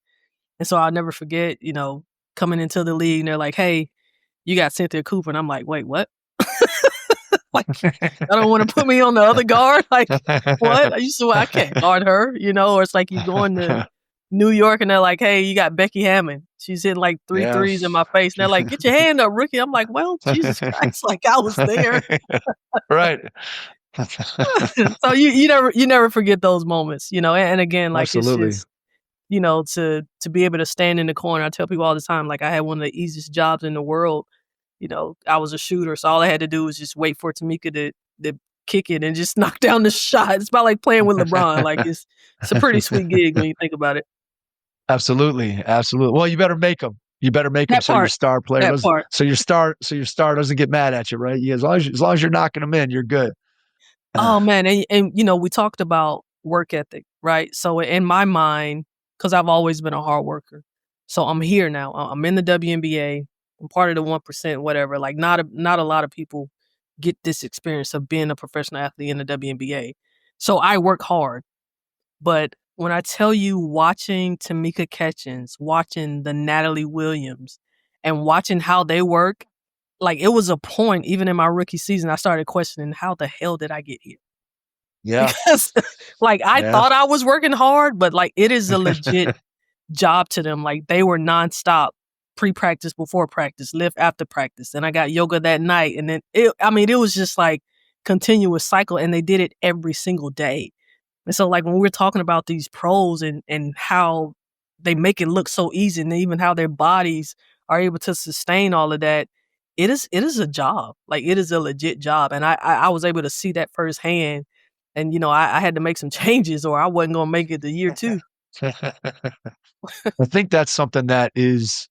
And so I'll never forget, coming into the league and they're like, hey, you got Cynthia Cooper. And I'm like, wait, what? Like, I don't want to put me on the other guard. Like, what? I can't guard her, or it's like you going to New York and they're like, hey, you got Becky Hammond. She's hitting like three threes in my face. And they're like, get your hand up, rookie. I'm like, well, Jesus Christ, like I was there. Right. So you never forget those moments, and again, like Absolutely. It's just, to be able to stand in the corner. I tell people all the time, like I had one of the easiest jobs in the world. I was a shooter, so all I had to do was just wait for Tamika to kick it and just knock down the shot. It's about like playing with LeBron. Like it's a pretty sweet gig when you think about it. Absolutely. Well, you better make them. You better make them That so your part. star player That doesn't. part. So your star doesn't get mad at you, right? Yeah, as long as you're knocking them in, you're good. Oh man, and we talked about work ethic, right? So in my mind, because I've always been a hard worker, so I'm here now. I'm in the WNBA. I'm part of the 1%, whatever. Like not a lot of people get this experience of being a professional athlete in the WNBA. So I work hard, but when I tell you, watching Tamika Catchings, watching the Natalie Williams, and watching how they work, like it was a point, even in my rookie season, I started questioning how the hell did I get here? Yeah. Because like I thought I was working hard, but like it is a legit job to them. Like they were nonstop, pre-practice, before practice, lift after practice. And I got yoga that night. And then it was just like continuous cycle. And they did it every single day. And so like when we're talking about these pros and how they make it look so easy, and even how their bodies are able to sustain all of that. It is a job. Like, it is a legit job. And I was able to see that firsthand. And, I had to make some changes or I wasn't going to make it to year 2. I think that's something that is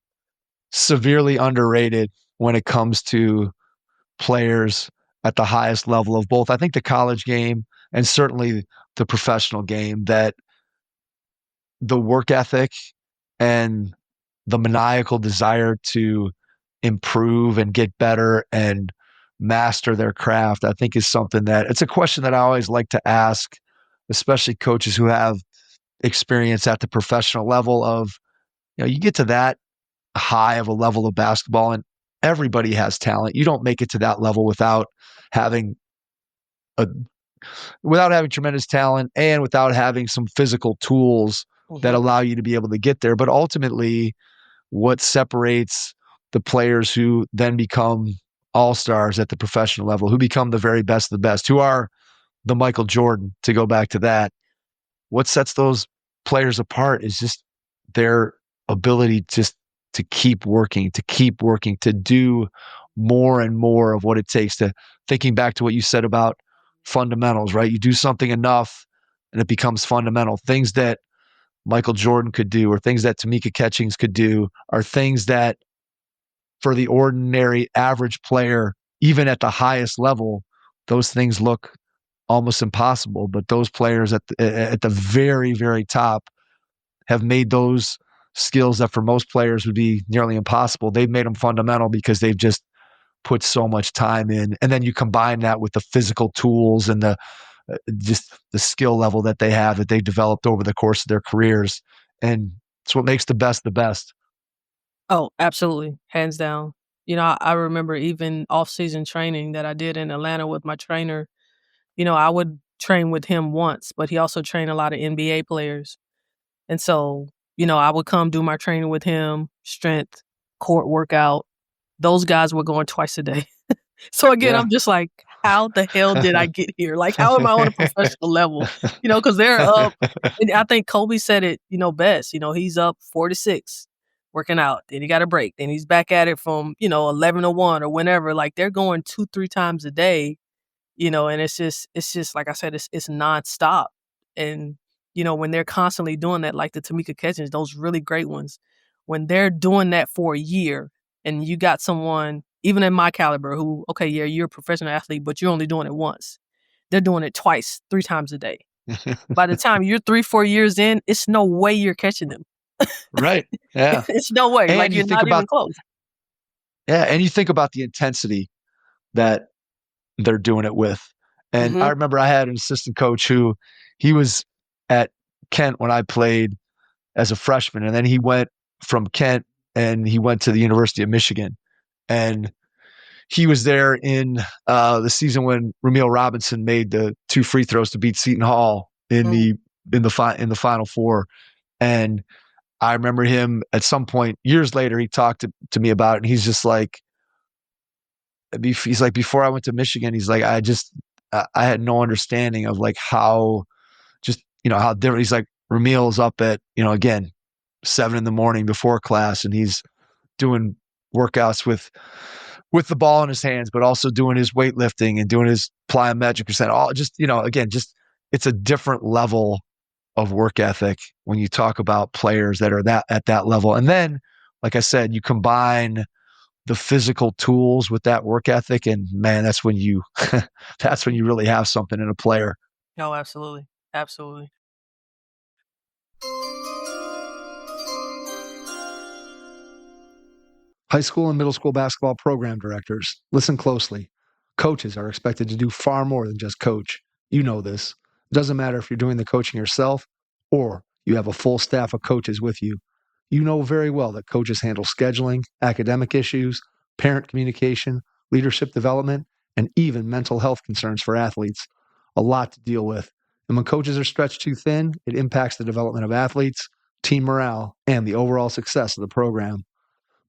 severely underrated when it comes to players at the highest level of both, I think, the college game and certainly the professional game, that the work ethic and the maniacal desire to improve and get better and master their craft, I think is something that it's a question that I always like to ask, especially coaches who have experience at the professional level of, you get to that high of a level of basketball and everybody has talent. You don't make it to that level without having tremendous talent and without having some physical tools that allow you to be able to get there. But ultimately, what separates the players who then become all-stars at the professional level, who become the very best of the best, who are the Michael Jordan, to go back to that, what sets those players apart is just their ability just to keep working, to do more and more of what it takes, to thinking back to what you said about fundamentals, right? You do something enough and it becomes fundamental. Things that Michael Jordan could do or things that Tamika Catchings could do are things that for the ordinary average player, even at the highest level, those things look almost impossible. But those players at the very, very top have made those skills that for most players would be nearly impossible. They've made them fundamental because they've just put so much time in. And then you combine that with the physical tools and just the skill level that they have, that they've developed over the course of their careers. And it's what makes the best the best. Oh, absolutely. Hands down. I remember even off-season training that I did in Atlanta with my trainer. I would train with him once, but he also trained a lot of NBA players. And so, I would come do my training with him, strength, court workout. Those guys were going twice a day. So again, I'm just like, how the hell did I get here? Like, how am I on a professional level? Because they're up. And I think Kobe said it, best. He's up 4-6 working out. Then he got a break. Then he's back at it from, 11 to 1 or whenever. Like, they're going 2-3 times a day, and it's just like I said, it's nonstop. And, when they're constantly doing that, like the Tamika Catchings, those really great ones, when they're doing that for a year and you got someone, even in my caliber, who, okay, yeah, you're a professional athlete, but you're only doing it once. They're doing it twice, 3 times a day. By the time you're 3-4 years in, it's no way you're catching them. Right. Yeah. It's no way. And like, you're not even close. Yeah. And you think about the intensity that they're doing it with. And I remember I had an assistant coach who he was at Kent when I played as a freshman. And then he went from Kent and he went to the University of Michigan. And he was there in the season when Ramil Robinson made the 2 free throws to beat Seton Hall in the Final Four. And I remember him at some point years later, he talked to me about it, and he's just like, before I went to Michigan, he's like, I had no understanding of like how different. He's like, Ramil's up at, again, 7 a.m. before class, and he's doing workouts with the ball in his hands, but also doing his weightlifting and doing his plyometric percent. All just, again, just it's a different level of work ethic when you talk about players that are at that level. And then, like I said, you combine the physical tools with that work ethic, and man, that's when you really have something in a player. Oh, absolutely. Absolutely. High school and middle school basketball program directors, listen closely. Coaches are expected to do far more than just coach. You know this. It doesn't matter if you're doing the coaching yourself or you have a full staff of coaches with you. You know very well that coaches handle scheduling, academic issues, parent communication, leadership development, and even mental health concerns for athletes. A lot to deal with. And when coaches are stretched too thin, it impacts the development of athletes, team morale, and the overall success of the program.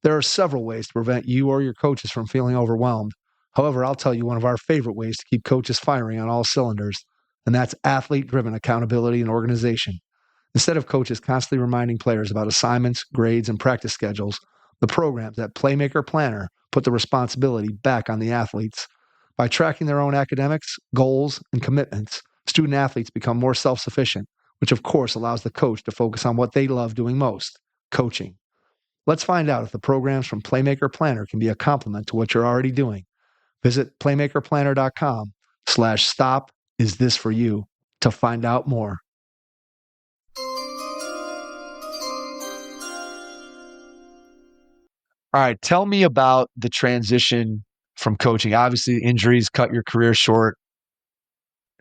There are several ways to prevent you or your coaches from feeling overwhelmed. However, I'll tell you one of our favorite ways to keep coaches firing on all cylinders, and that's athlete-driven accountability and organization. Instead of coaches constantly reminding players about assignments, grades, and practice schedules, the programs at Playmaker Planner put the responsibility back on the athletes. By tracking their own academics, goals, and commitments, student athletes become more self-sufficient, which of course allows the coach to focus on what they love doing most, coaching. Let's find out if the programs from Playmaker Planner can be a complement to what you're already doing. Visit playmakerplanner.com/stop is this for you to find out more. All right, tell me about the transition from coaching. Obviously, injuries cut your career short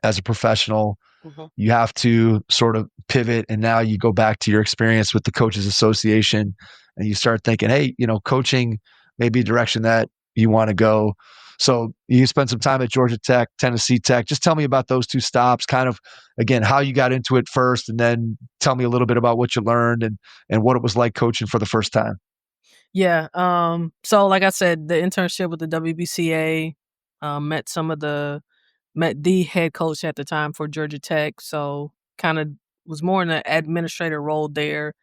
as a professional. Mm-hmm. You have to sort of pivot, and now you go back to your experience with the Coaches Association, and you start thinking, hey, coaching may be a direction that you want to go. So you spent some time at Georgia Tech, Tennessee Tech. Just tell me about those two stops, kind of, again, how you got into it first, and then tell me a little bit about what you learned and what it was like coaching for the first time. Yeah. So like I said, the internship with the WBCA, met the head coach at the time for Georgia Tech. So kind of was more in an administrator role there.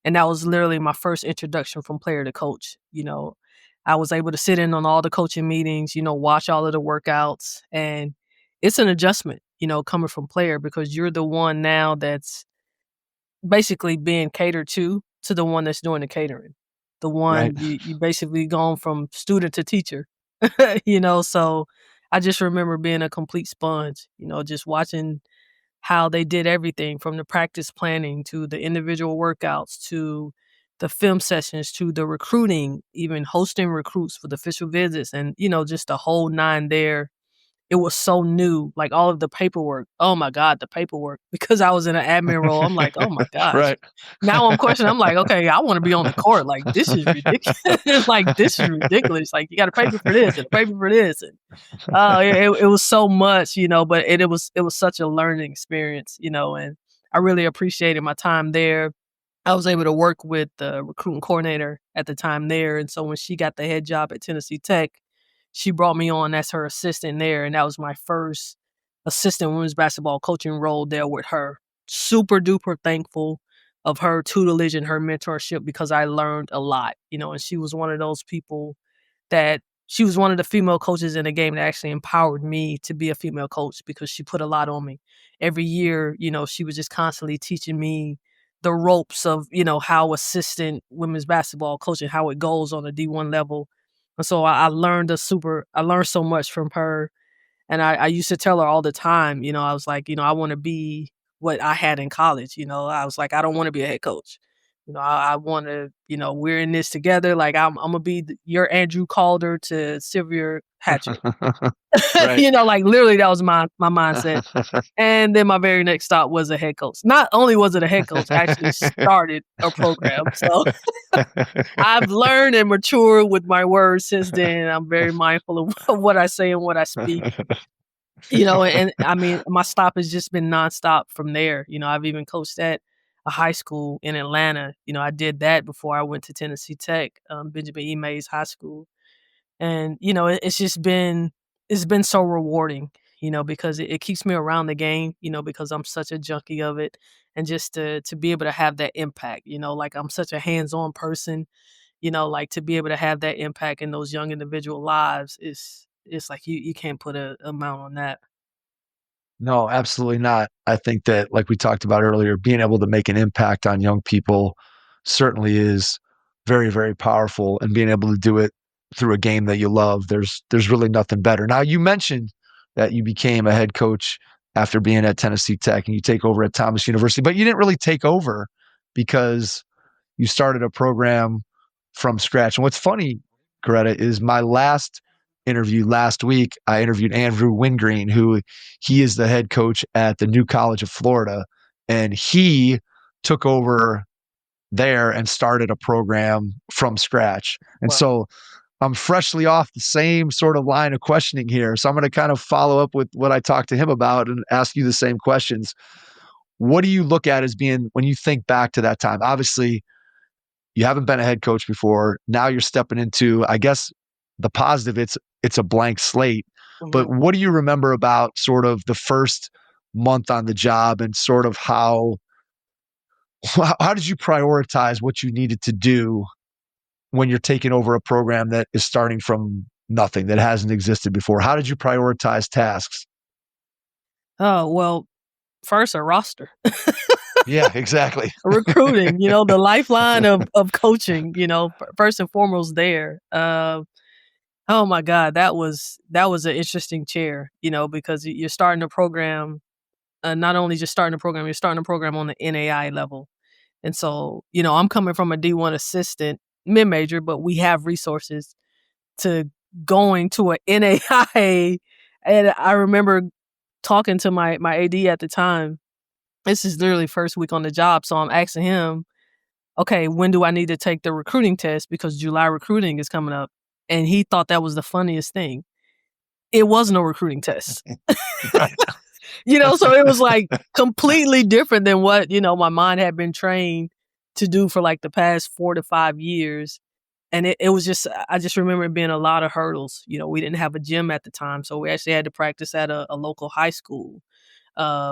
And that was literally my first introduction from player to coach. I was able to sit in on all the coaching meetings, watch all of the workouts. And it's an adjustment, coming from player, because you're the one now that's basically being catered to the one that's doing the catering. The one Right. you basically gone from student to teacher, so I just remember being a complete sponge, just watching how they did everything from the practice planning to the individual workouts to the film sessions to the recruiting, even hosting recruits for the official visits and, just the whole nine there. It was so new, like all of the paperwork. Oh my God, the paperwork. Because I was in an admin role, I'm like, oh my gosh. Right. Now I'm questioning. I'm like, okay, I want to be on the court. Like, this is ridiculous. Like, this is ridiculous. Like, you got to pay me for this and pay me for this. And it was so much, but it was such a learning experience, and I really appreciated my time there. I was able to work with the recruiting coordinator at the time there. And so when she got the head job at Tennessee Tech, she brought me on as her assistant there. And that was my first assistant women's basketball coaching role there with her. Super duper thankful of her tutelage and her mentorship because I learned a lot, and she was one of those people that she was one of the female coaches in the game that actually empowered me to be a female coach because she put a lot on me. Every year, she was just constantly teaching me the ropes of, how assistant women's basketball coaching, how it goes on a D1 level. And so I learned so much from her. And I used to tell her all the time, I was like, I want to be what I had in college. I was like, I don't want to be a head coach. I want to, we're in this together. Like I'm going to be your Andrew Calder to Sylvia Hatcher. Right. Like literally that was my mindset. And then my very next stop was a head coach. Not only was it a head coach, I actually started a program. So I've learned and matured with my words since then. I'm very mindful of what I say and what I speak. And I mean, my stop has just been nonstop from there. I've even coached at a high school in Atlanta. I did that before I went to Tennessee Tech, Benjamin E. Mays High School. And, it's been so rewarding, because it keeps me around the game, because I'm such a junkie of it. And just to be able to have that impact, like I'm such a hands-on person, like to be able to have that impact in those young individual lives it's like you can't put a amount on that. No, absolutely not. I think that, like we talked about earlier, being able to make an impact on young people certainly is very, very powerful, and being able to do it through a game that you love, there's really nothing better. Now, you mentioned that you became a head coach after being at Tennessee Tech and you take over at Thomas University, but you didn't really take over because you started a program from scratch. And what's funny, Coretta, is my last interview last week, I interviewed Andrew Wingreen, who he is the head coach at the New College of Florida. And he took over there and started a program from scratch. And Wow. so I'm freshly off the same sort of line of questioning here. So I'm going to kind of follow up with what I talked to him about and ask you the same questions. What do you look at as being, when you think back to that time? Obviously, you haven't been a head coach before. Now you're stepping into, I guess, the positive, it's a blank slate. Mhm. But what do you remember about sort of the first month on the job and sort of how how did you prioritize what you needed to do when you're taking over a program that is starting from nothing, that hasn't existed before? How did you prioritize tasks? Oh, well, first a roster. Yeah, exactly. Recruiting, the lifeline of coaching, first and foremost there. Oh my God, that was an interesting chair, because you're starting a program, not only just starting a program, you're starting a program on the NAI level. And so, I'm coming from a D1 assistant mid-major, but we have resources to going to an NAIA. And I remember talking to my AD at the time. This is literally first week on the job. So I'm asking him, okay, when do I need to take the recruiting test? Because July recruiting is coming up. And he thought that was the funniest thing. It was no recruiting test. Right. So it was like completely different than what, my mind had been trained to do for like the past 4 to 5 years. And it was just, I just remember it being a lot of hurdles. We didn't have a gym at the time. So we actually had to practice at a local high school.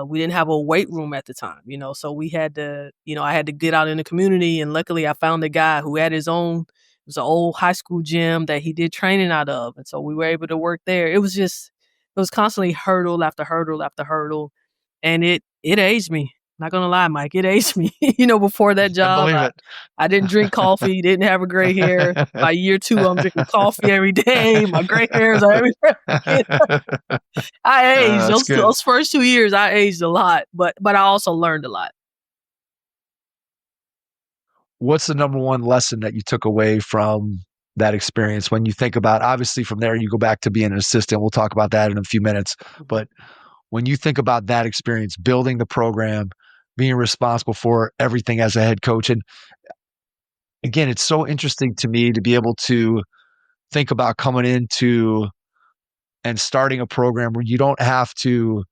We didn't have a weight room at the time, so we had to, I had to get out in the community. And luckily I found a guy who had his own, it was an old high school gym that he did training out of. And so we were able to work there. It was constantly hurdle after hurdle after hurdle. And it aged me. Not gonna lie, Mike, it aged me. Before that job, I didn't drink coffee, didn't have a gray hair. By year 2, I'm drinking coffee every day. My gray hairs are everywhere. I aged. Those first 2 years, I aged a lot, but I also learned a lot. What's the number one lesson that you took away from that experience? When you think about, obviously from there, you go back to being an assistant. We'll talk about that in a few minutes. But when you think about that experience, building the program, being responsible for everything as a head coach. And again, it's so interesting to me to be able to think about coming into and starting a program where you don't have to,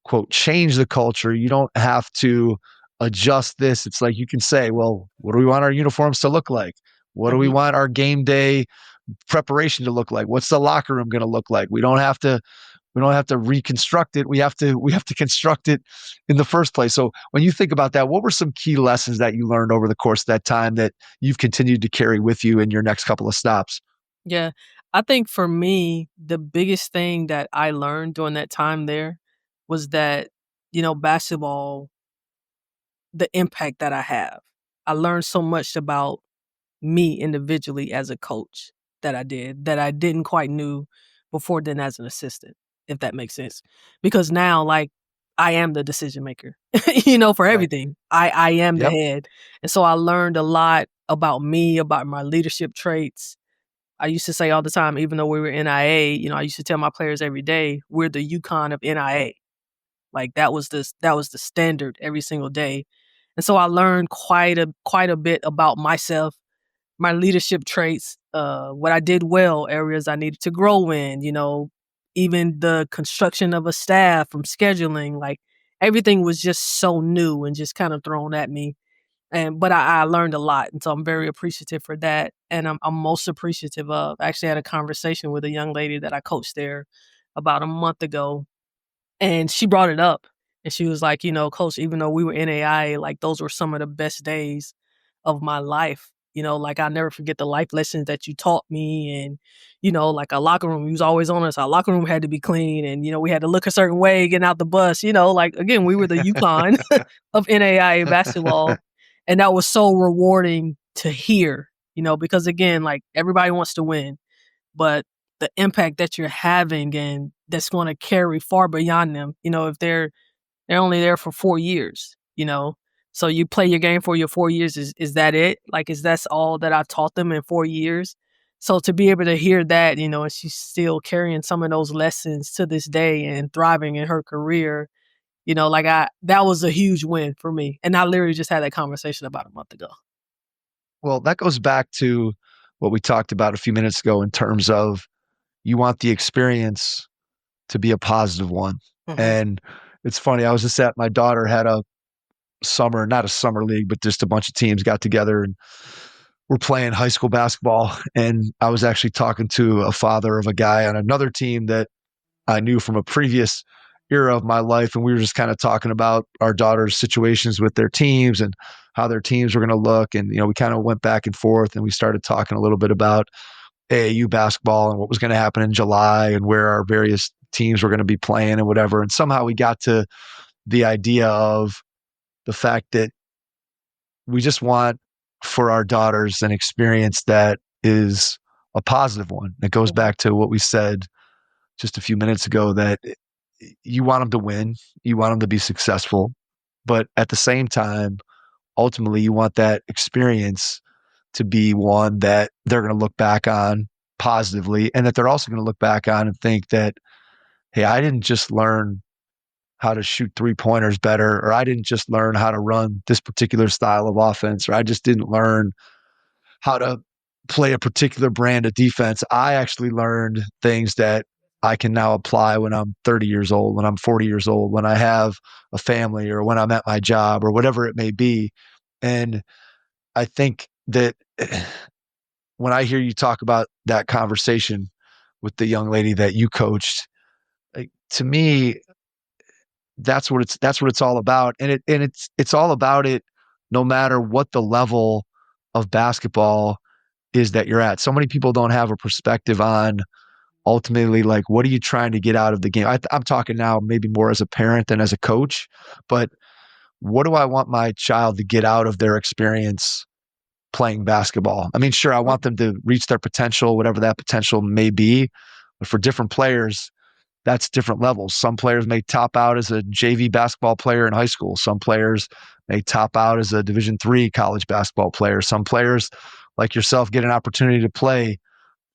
quote, change the culture. You don't have to adjust this. It's like you can say, well, what do we want our uniforms to look like? What do we want our game day preparation to look like? What's the locker room going to look like? We don't have to reconstruct it. We have to construct it in the first place. So when you think about that, what were some key lessons that you learned over the course of that time that you've continued to carry with you in your next couple of stops? Yeah. I think for me, the biggest thing that I learned during that time there was that, basketball, the impact that I have. I learned so much about me individually as a coach that I didn't quite knew before then as an assistant, if that makes sense. Because now, like, I am the decision maker, for everything. I am the head. And so I learned a lot about me, about my leadership traits. I used to say all the time, even though we were NIA, I used to tell my players every day, we're the UConn of NIA. Like that was the standard every single day. And so I learned quite a bit about myself, my leadership traits, what I did well, areas I needed to grow in, even the construction of a staff, from scheduling, like everything was just so new and just kind of thrown at me. But I learned a lot. And so I'm very appreciative for that. And I'm most appreciative of, I actually had a conversation with a young lady that I coached there about a month ago. And she brought it up. And she was like, Coach, even though we were NAIA, like those were some of the best days of my life. Like I'll never forget the life lessons that you taught me. And, like our locker room, we was always on us. Our locker room had to be clean. And, we had to look a certain way getting out the bus. Like, again, we were the UConn of NAIA basketball. And that was so rewarding to hear, because again, like everybody wants to win, but the impact that you're having and that's going to carry far beyond them, if they're only there for 4 years, so you play your game for your 4 years. Is that it? Like, that's all that I taught them in 4 years? So to be able to hear that, and she's still carrying some of those lessons to this day and thriving in her career, that was a huge win for me. And I literally just had that conversation about a month ago. Well, that goes back to what we talked about a few minutes ago in terms of you want the experience to be a positive one. Mm-hmm. And it's funny, I was just my daughter had a summer, not a summer league, but just a bunch of teams got together and we're playing high school basketball. And I was actually talking to a father of a guy on another team that I knew from a previous era of my life, and we were just kind of talking about our daughter's situations with their teams and how their teams were going to look. And, we kind of went back and forth, and we started talking a little bit about AAU basketball and what was going to happen in July and where our various teams were going to be playing and whatever. And somehow we got to the idea of the fact that we just want for our daughters an experience that is a positive one. It goes back to what we said just a few minutes ago, that you want them to win, you want them to be successful, but at the same time, ultimately you want that experience to be one that they're going to look back on positively, and that they're also going to look back on and think that, hey, I didn't just learn how to shoot 3-pointers better, or I didn't just learn how to run this particular style of offense, or I just didn't learn how to play a particular brand of defense. I actually learned things that I can now apply when I'm 30 years old, when I'm 40 years old, when I have a family, or when I'm at my job, or whatever it may be. And I think that when I hear you talk about that conversation with the young lady that you coached, like, to me, that's what it's all about. And it's all about it no matter what the level of basketball is that you're at. So many people don't have a perspective on ultimately, like, what are you trying to get out of the game? I'm talking now maybe more as a parent than as a coach, but what do I want my child to get out of their experience playing basketball? I mean, sure, I want them to reach their potential, whatever that potential may be, but for different players, that's different levels. Some players may top out as a JV basketball player in high school. Some players may top out as a Division III college basketball player. Some players, like yourself, get an opportunity to play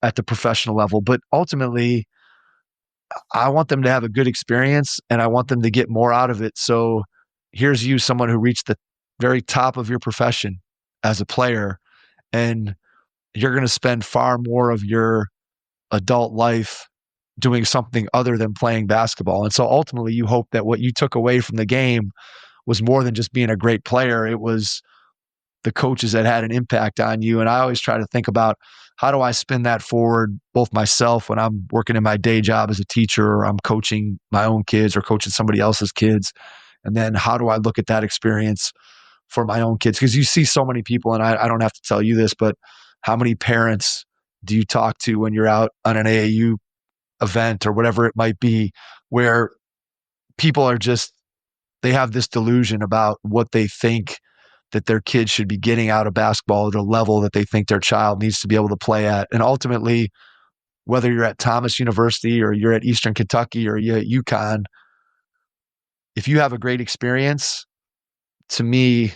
at the professional level. But ultimately, I want them to have a good experience, and I want them to get more out of it. So here's you, someone who reached the very top of your profession as a player, and you're going to spend far more of your adult life doing something other than playing basketball. And so ultimately, you hope that what you took away from the game was more than just being a great player. It was the coaches that had an impact on you. And I always try to think about, how do I spin that forward, both myself when I'm working in my day job as a teacher, or I'm coaching my own kids or coaching somebody else's kids. And then how do I look at that experience for my own kids? Because you see so many people, and I don't have to tell you this, but how many parents do you talk to when you're out on an AAU event or whatever it might be, where people are just, they have this delusion about what they think that their kids should be getting out of basketball at a level that they think their child needs to be able to play at. And ultimately, whether you're at Thomas University or you're at Eastern Kentucky or you're at UConn, if you have a great experience, to me,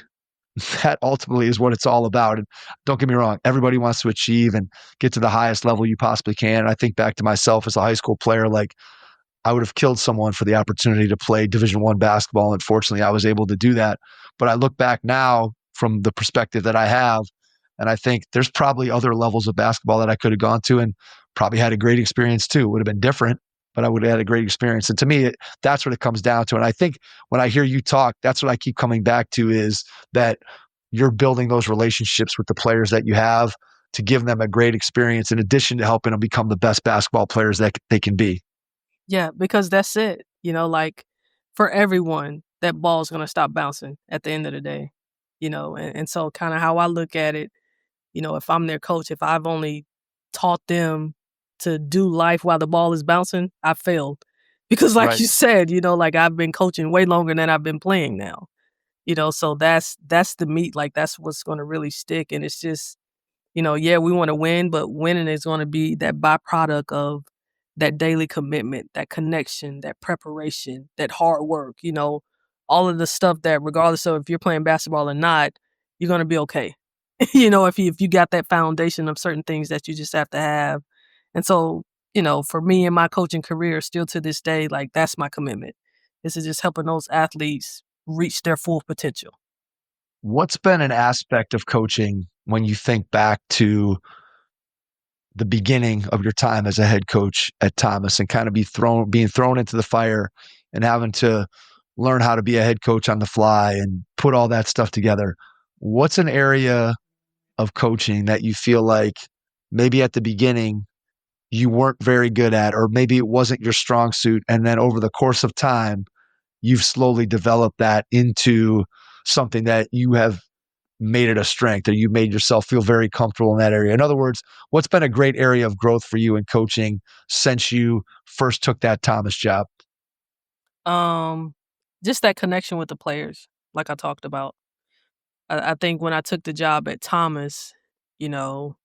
that ultimately is what it's all about. And don't get me wrong, everybody wants to achieve and get to the highest level you possibly can. And I think back to myself as a high school player, like, I would have killed someone for the opportunity to play Division I basketball. Unfortunately, I was able to do that. But I look back now from the perspective that I have, and I think there's probably other levels of basketball that I could have gone to and probably had a great experience too. It would have been different, but I would have had a great experience. And to me, that's what it comes down to. And I think when I hear you talk, that's what I keep coming back to, is that you're building those relationships with the players that you have to give them a great experience, in addition to helping them become the best basketball players that they can be. Yeah, because that's it. Like, for everyone, that ball's going to stop bouncing at the end of the day. And so kind of how I look at it, if I'm their coach, if I've only taught them to do life while the ball is bouncing, I failed. Because like Right. you said, like, I've been coaching way longer than I've been playing now. So that's the meat. Like, that's what's going to really stick. And it's just, yeah, we want to win, but winning is going to be that byproduct of that daily commitment, that connection, that preparation, that hard work, all of the stuff that, regardless of if you're playing basketball or not, you're going to be okay. If you got that foundation of certain things that you just have to have. And so, for me in my coaching career, still to this day, like, that's my commitment. This is just helping those athletes reach their full potential. What's been an aspect of coaching when you think back to the beginning of your time as a head coach at Thomas, and kind of being thrown into the fire and having to learn how to be a head coach on the fly and put all that stuff together? What's an area of coaching that you feel like maybe at the beginning you weren't very good at, or maybe it wasn't your strong suit. And then over the course of time, you've slowly developed that into something that you have made it a strength, or you made yourself feel very comfortable in that area. In other words, what's been a great area of growth for you in coaching since you first took that Thomas job? Just that connection with the players, like I talked about. I think when I took the job at Thomas, you know,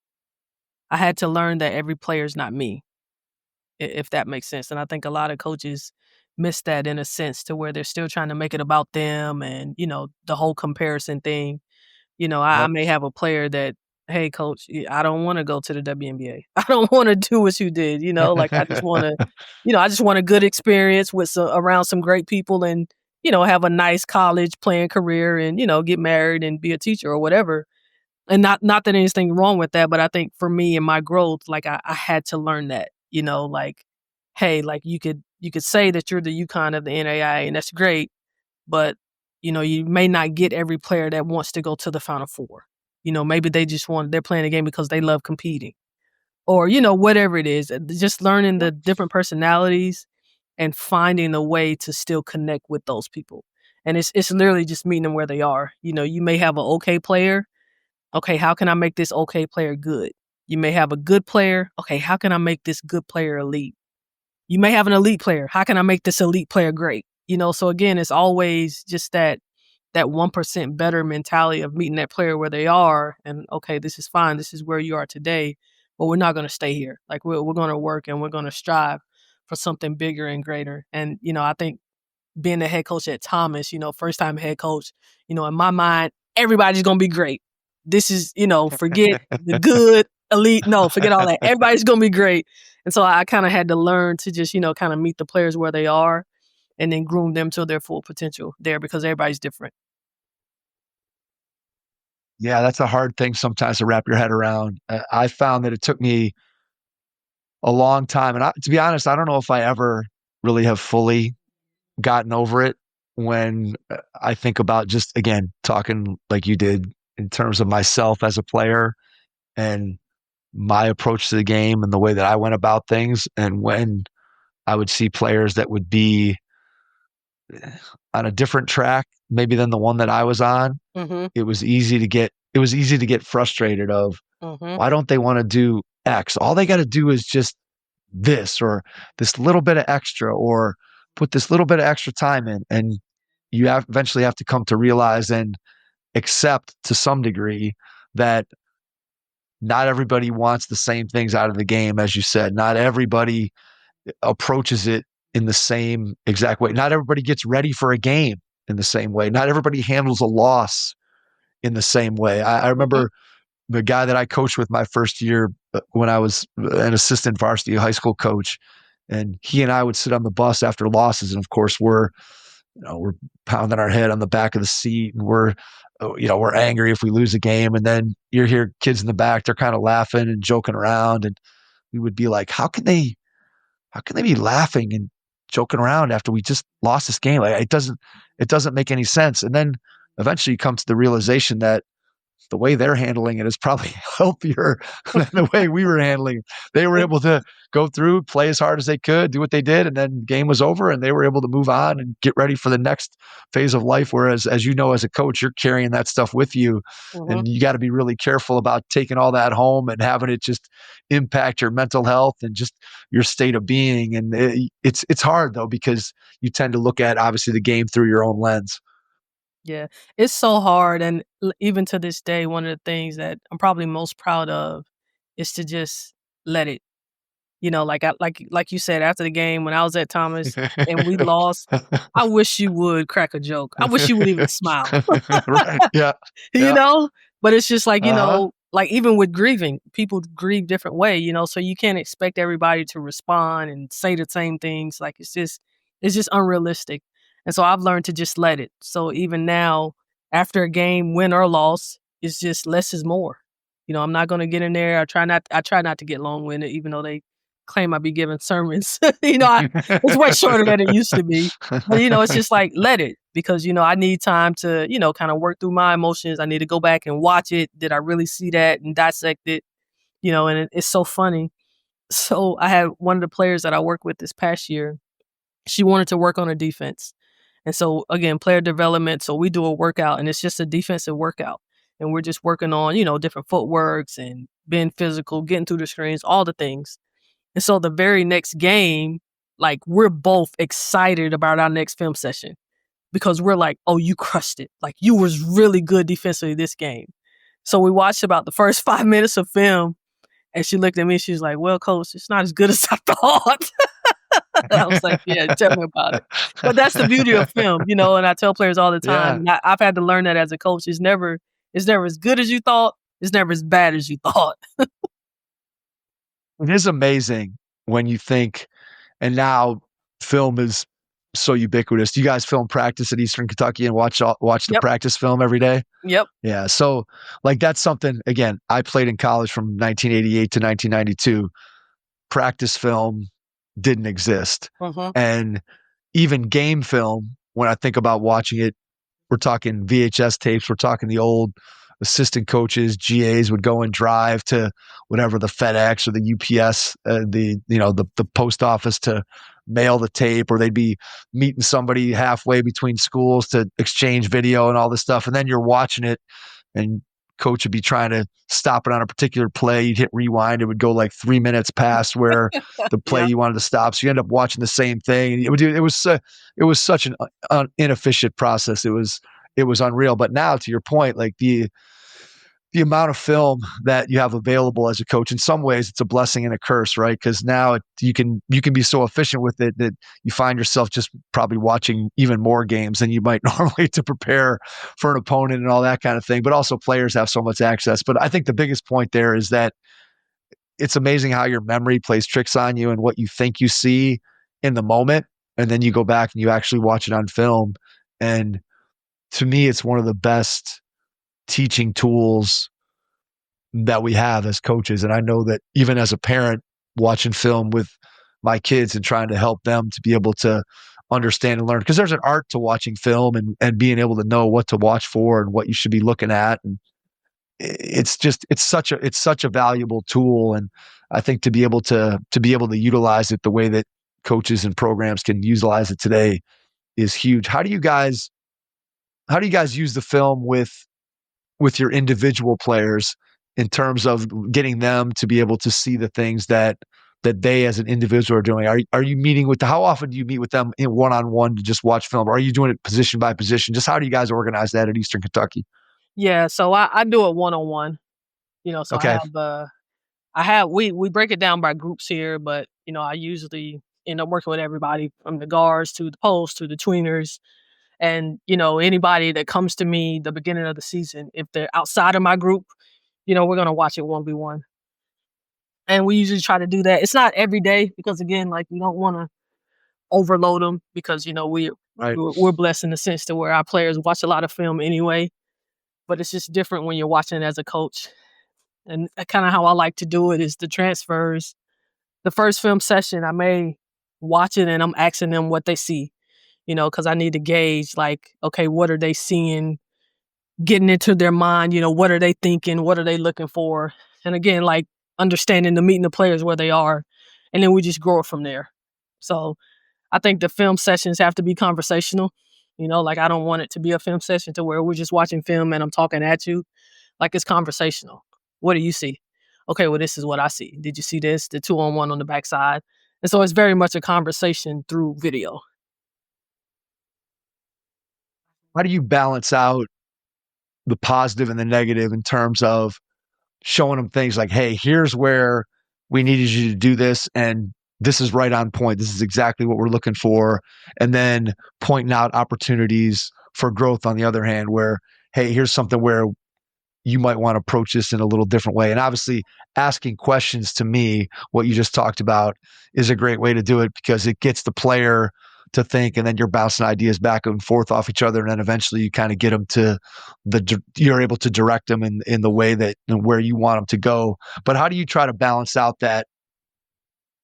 I had to learn that every player is not me, if that makes sense. And I think a lot of coaches miss that in a sense, to where they're still trying to make it about them and, the whole comparison thing. I Yep. may have a player that, hey, coach, I don't want to go to the WNBA. I don't want to do what you did. Like I just want to, I just want a good experience with around some great people and, have a nice college playing career and, get married and be a teacher or whatever. And not that anything wrong with that, but I think for me and my growth, like I had to learn that, like, hey, like you could say that you're the UConn of the NAIA and that's great, but you may not get every player that wants to go to the Final Four. Maybe they're playing a game because they love competing, or whatever it is. Just learning the different personalities and finding a way to still connect with those people. And it's literally just meeting them where they are. You may have an okay player. Okay, how can I make this okay player good? You may have a good player. Okay, how can I make this good player elite? You may have an elite player. How can I make this elite player great? So again, it's always just that 1% better mentality of meeting that player where they are. And okay, this is fine. This is where you are today, but we're not going to stay here. Like we're going to work and we're going to strive for something bigger and greater. And, I think being the head coach at Thomas, first time head coach, in my mind, everybody's going to be great. This is, forget the good elite. No, forget all that. Everybody's going to be great. And so I kind of had to learn to just, kind of meet the players where they are and then groom them to their full potential there, because everybody's different. Yeah, that's a hard thing sometimes to wrap your head around. I found that it took me a long time. And to be honest, I don't know if I ever really have fully gotten over it when I think about, just again, talking like you did in terms of myself as a player and my approach to the game and the way that I went about things. And when I would see players that would be on a different track, maybe than the one that I was on, Mm-hmm. it was easy to get frustrated of, Mm-hmm. why don't they want to do X? All they got to do is just this, or this little bit of extra, or put this little bit of extra time in. And you eventually have to come to realize and accept to some degree that not everybody wants the same things out of the game. As you said, not everybody approaches it in the same exact way. Not everybody gets ready for a game in the same way. Not everybody handles a loss in the same way. I remember the guy that I coached with my first year when I was an assistant varsity high school coach, and he and I would sit on the bus after losses. And of course we're pounding our head on the back of the seat, and we're angry if we lose a game. And then you hear kids in the back, they're kind of laughing and joking around. And we would be like, how can they be laughing and joking around after we just lost this game? Like, it doesn't make any sense. And then eventually you come to the realization that the way they're handling it is probably healthier than the way we were handling it. They were able to go through, play as hard as they could, do what they did, and then the game was over and they were able to move on and get ready for the next phase of life. Whereas, as you know, as a coach, you're carrying that stuff with you, Mm-hmm. and you got to be really careful about taking all that home and having it just impact your mental health and just your state of being. And it's hard though, because you tend to look at obviously the game through your own lens. Yeah, it's so hard. And even to this day, one of the things that I'm probably most proud of is to just let it, like you said, after the game, when I was at Thomas and we lost, I wish you would crack a joke. I wish you would even smile. Right. Yeah. you Yeah. know but it's just like, Uh-huh. like even with grieving, people grieve different way, so you can't expect everybody to respond and say the same things. Like it's just unrealistic. And so I've learned to just let it. So even now, after a game, win or loss, it's just less is more. I'm not going to get in there. I try not to get long-winded, even though they claim I be giving sermons. It's way shorter than it used to be. But, it's just like, let it, because, I need time to, kind of work through my emotions. I need to go back and watch it. Did I really see that and dissect it? And it's so funny. So I had one of the players that I worked with this past year. She wanted to work on her defense. And so again, player development. So we do a workout and it's just a defensive workout. And we're just working on, different footworks and being physical, getting through the screens, all the things. And so the very next game, like we're both excited about our next film session because we're like, oh, you crushed it. Like you was really good defensively this game. So we watched about the first 5 minutes of film and she looked at me and she was like, well, coach, it's not as good as I thought. I was like, yeah, tell me about it. But that's the beauty of film, and I tell players all the Yeah. time, and I've had to learn that as a coach. It's never as good as you thought. It's never as bad as you thought. It is amazing when you think, and now film is so ubiquitous. Do you guys film practice at Eastern Kentucky and watch the Yep. practice film every day? Yep. Yeah. So like that's something, again, I played in college from 1988 to 1992. Practice film didn't exist. Mm-hmm. And even game film, when I think about watching it, we're talking VHS tapes, we're talking the old assistant coaches, GAs would go and drive to whatever the FedEx or the UPS, the post office to mail the tape, or they'd be meeting somebody halfway between schools to exchange video and all this stuff. And then you're watching it and coach would be trying to stop it on a particular play. You'd hit rewind. It would go like 3 minutes past where the play you wanted to stop. So you end up watching the same thing. And it was such an inefficient process. It was unreal. But now, to your point, like the amount of film that you have available as a coach, in some ways it's a blessing and a curse, right? Because now you can be so efficient with it that you find yourself just probably watching even more games than you might normally to prepare for an opponent and all that kind of thing. But also players have so much access. But I think the biggest point there is that it's amazing how your memory plays tricks on you and what you think you see in the moment. And then you go back and you actually watch it on film. And to me, it's one of the best teaching tools that we have as coaches. And I know that even as a parent watching film with my kids and trying to help them to be able to understand and learn, because there's an art to watching film and being able to know what to watch for and what you should be looking at. And it's such a valuable tool. And I think to be able to utilize it the way that coaches and programs can utilize it today is huge. How do you guys use the film with your individual players in terms of getting them to be able to see the things that they as an individual are doing? Are you meeting how often do you meet with them in one-on-one to just watch film? Or are you doing it position by position? Just how do you guys organize that at Eastern Kentucky? Yeah, so I do it one-on-one. So Okay. we break it down by groups here, but I usually end up working with everybody from the guards to the posts to the tweeners. And, anybody that comes to me the beginning of the season, if they're outside of my group, we're going to watch it 1v1. And we usually try to do that. It's not every day because, again, like we don't want to overload them because, Right. we're blessed in the sense to where our players watch a lot of film anyway. But it's just different when you're watching it as a coach. And kind of how I like to do it is the transfers. The first film session, I may watch it and I'm asking them what they see. Because I need to gauge, like, okay, what are they seeing, getting into their mind, what are they thinking, what are they looking for? And again, like understanding meeting the players where they are, and then we just grow it from there. So I think the film sessions have to be conversational. Like I don't want it to be a film session to where we're just watching film and I'm talking at you. Like it's conversational. What do you see? Okay, well, this is what I see. Did you see this? The 2-on-1 on the backside. And so it's very much a conversation through video. How do you balance out the positive and the negative in terms of showing them things like, hey, here's where we needed you to do this, and this is right on point. This is exactly what we're looking for. And then pointing out opportunities for growth on the other hand, where, hey, here's something where you might want to approach this in a little different way. And obviously asking questions, to me, what you just talked about is a great way to do it because it gets the player to think, and then you're bouncing ideas back and forth off each other. And then eventually you kind of get them to you're able to direct them in the way that and where you want them to go. But how do you try to balance out that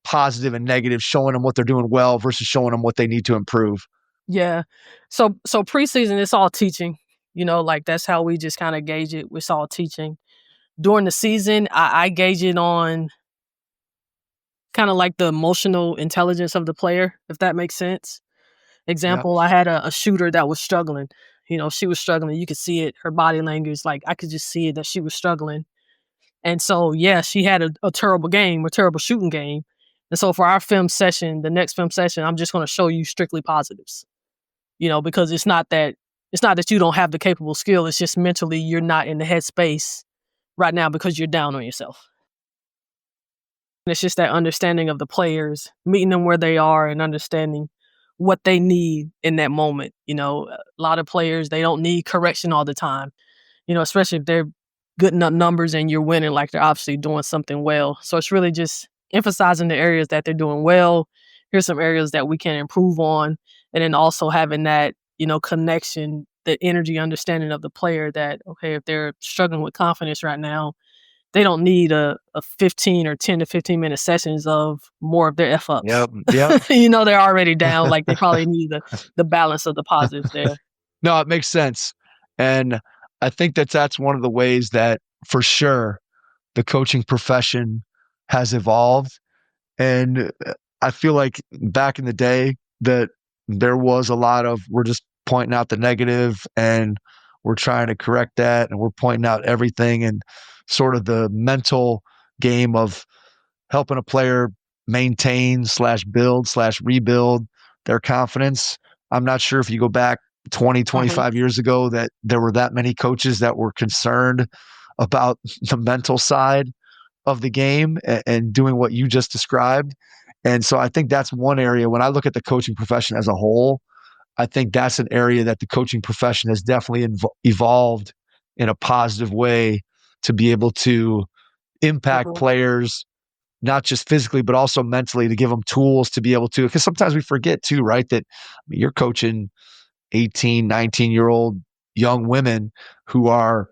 positive and negative, showing them what they're doing well versus showing them what they need to improve? Yeah. So preseason, it's all teaching. Like that's how we just kind of gauge it. It's all teaching. During the season, I gauge it on kind of like the emotional intelligence of the player, if that makes sense. Yep. Example, I had a shooter that was struggling. She was struggling. You could see it, her body language, like I could just see it that she was struggling. And so, yeah, she had a terrible game, a terrible shooting game. And so for our film session, the next film session, I'm just going to show you strictly positives, because it's not that you don't have the capable skill. It's just mentally you're not in the headspace right now because you're down on yourself. And it's just that understanding of the players, meeting them where they are and understanding what they need in that moment. A lot of players, they don't need correction all the time, especially if they're good enough numbers and you're winning, like they're obviously doing something well. So it's really just emphasizing the areas that they're doing well. Here's some areas that we can improve on. And then also having that, connection, the energy understanding of the player that, okay, if they're struggling with confidence right now, they don't need a 15 or 10 to 15 minute sessions of more of their F ups. Yep. They're already down. Like they probably need the balance of the positives there. No, it makes sense. And I think that's one of the ways that for sure the coaching profession has evolved. And I feel like back in the day that there was a lot of, we're just pointing out the negative and we're trying to correct that and we're pointing out everything, and sort of the mental game of helping a player maintain / build / rebuild their confidence. I'm not sure if you go back 20, 25 years ago that there were that many coaches that were concerned about the mental side of the game and doing what you just described. And so I think that's one area when I look at the coaching profession as a whole, I think that's an area that the coaching profession has definitely evolved in a positive way to be able to impact players, not just physically, but also mentally, to give them tools to be able to, because sometimes we forget too, right? That you're coaching 18, 19-year-old young women who are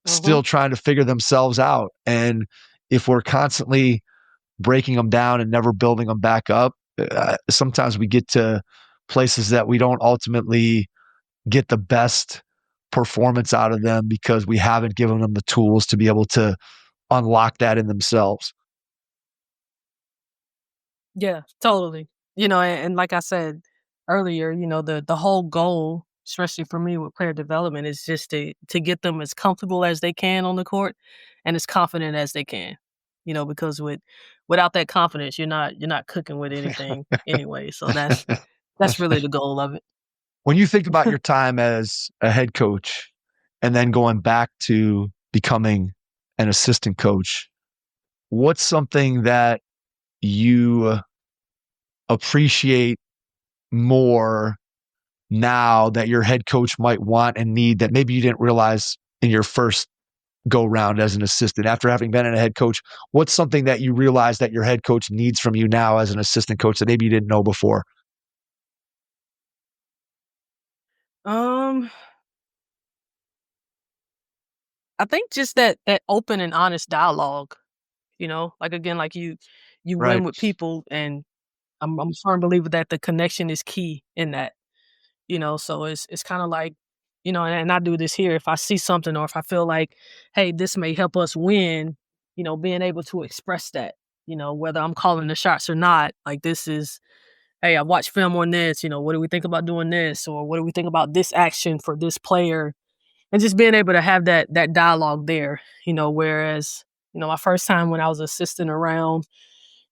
still trying to figure themselves out. And if we're constantly breaking them down and never building them back up, sometimes we get to places that we don't ultimately get the best performance out of them because we haven't given them the tools to be able to unlock that in themselves. Yeah, totally. And like I said earlier, the whole goal, especially for me with player development, is just to get them as comfortable as they can on the court and as confident as they can. Because without that confidence, you're not cooking with anything anyway. So that's really the goal of it. When you think about your time as a head coach and then going back to becoming an assistant coach, what's something that you appreciate more now that your head coach might want and need that maybe you didn't realize in your first go round as an assistant? After having been a head coach, what's something that you realize that your head coach needs from you now as an assistant coach that maybe you didn't know before? Um, I think just that open and honest dialogue. Like again, like you win Right. with people, and I'm a firm believer that the connection is key in that. So it's kind of like, and I do this here. If I see something or if I feel like, hey, this may help us win, being able to express that, whether I'm calling the shots or not, like this is, hey, I watched film on this, what do we think about doing this? Or what do we think about this action for this player? And just being able to have that dialogue there, whereas, my first time when I was assistant around,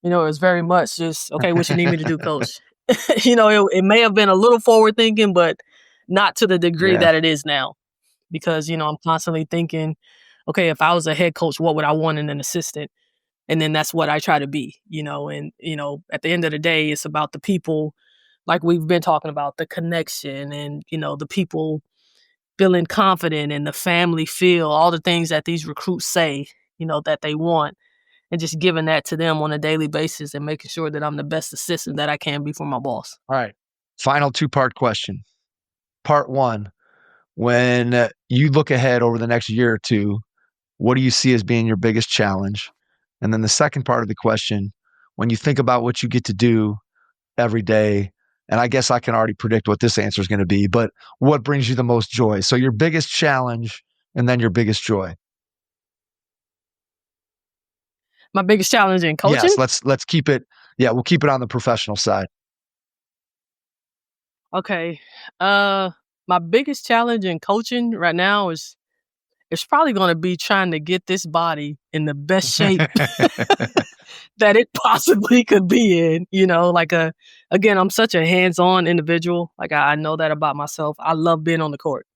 it was very much just, okay, what you need me to do, coach? It may have been a little forward thinking, but not to the degree that it is now. Because, I'm constantly thinking, okay, if I was a head coach, what would I want in an assistant? And then that's what I try to be, and, at the end of the day, it's about the people, like we've been talking about, the connection and, the people feeling confident and the family feel, all the things that these recruits say, that they want, and just giving that to them on a daily basis and making sure that I'm the best assistant that I can be for my boss. All right. Final two-part question. Part one, when you look ahead over the next year or two, what do you see as being your biggest challenge? And then the second part of the question, when you think about what you get to do every day, and I guess I can already predict what this answer is going to be, but what brings you the most joy? So your biggest challenge and then your biggest joy. My biggest challenge in coaching? Yes, let's keep it. Yeah, we'll keep it on the professional side. Okay. My biggest challenge in coaching right now is it's probably going to be trying to get this body in the best shape that it possibly could be in. Again, I'm such a hands-on individual. Like I know that about myself. I love being on the court.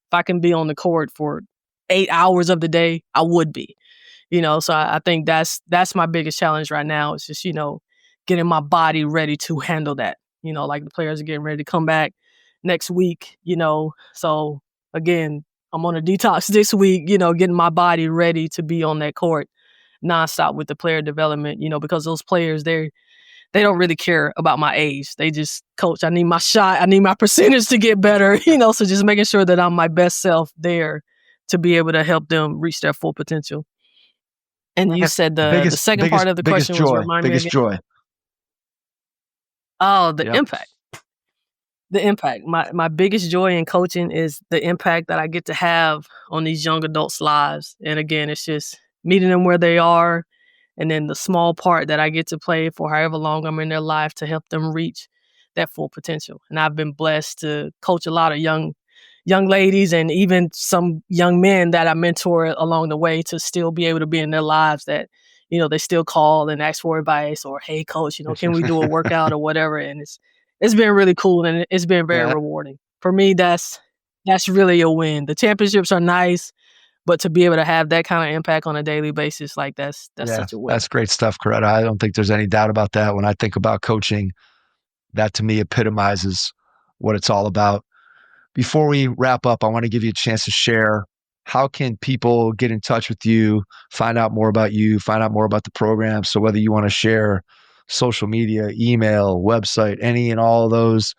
If I can be on the court for 8 hours of the day, I would be. So I think that's my biggest challenge right now. It's just, getting my body ready to handle that. Like the players are getting ready to come back next week, So again, I'm on a detox this week, getting my body ready to be on that court nonstop with the player development, because those players, they don't really care about my age. They just, coach, I need my shot. I need my percentage to get better, so just making sure that I'm my best self there to be able to help them reach their full potential. And you said the second part of the question was remind me again. Biggest joy. Oh, the impact. The impact. My biggest joy in coaching is the impact that I get to have on these young adults' lives. And again, it's just meeting them where they are, and then the small part that I get to play for however long I'm in their life to help them reach that full potential. And I've been blessed to coach a lot of young ladies and even some young men that I mentor along the way to still be able to be in their lives that, they still call and ask for advice or, hey, coach, can we do a workout or whatever? And it's been really cool and it's been very rewarding. For me, that's really a win. The championships are nice, but to be able to have that kind of impact on a daily basis, like that's such a win. That's great stuff, Coretta. I don't think there's any doubt about that. When I think about coaching, that to me epitomizes what it's all about. Before we wrap up, I want to give you a chance to share, how can people get in touch with you, find out more about you, find out more about the program? So whether you want to share social media, email, website, any and all of those,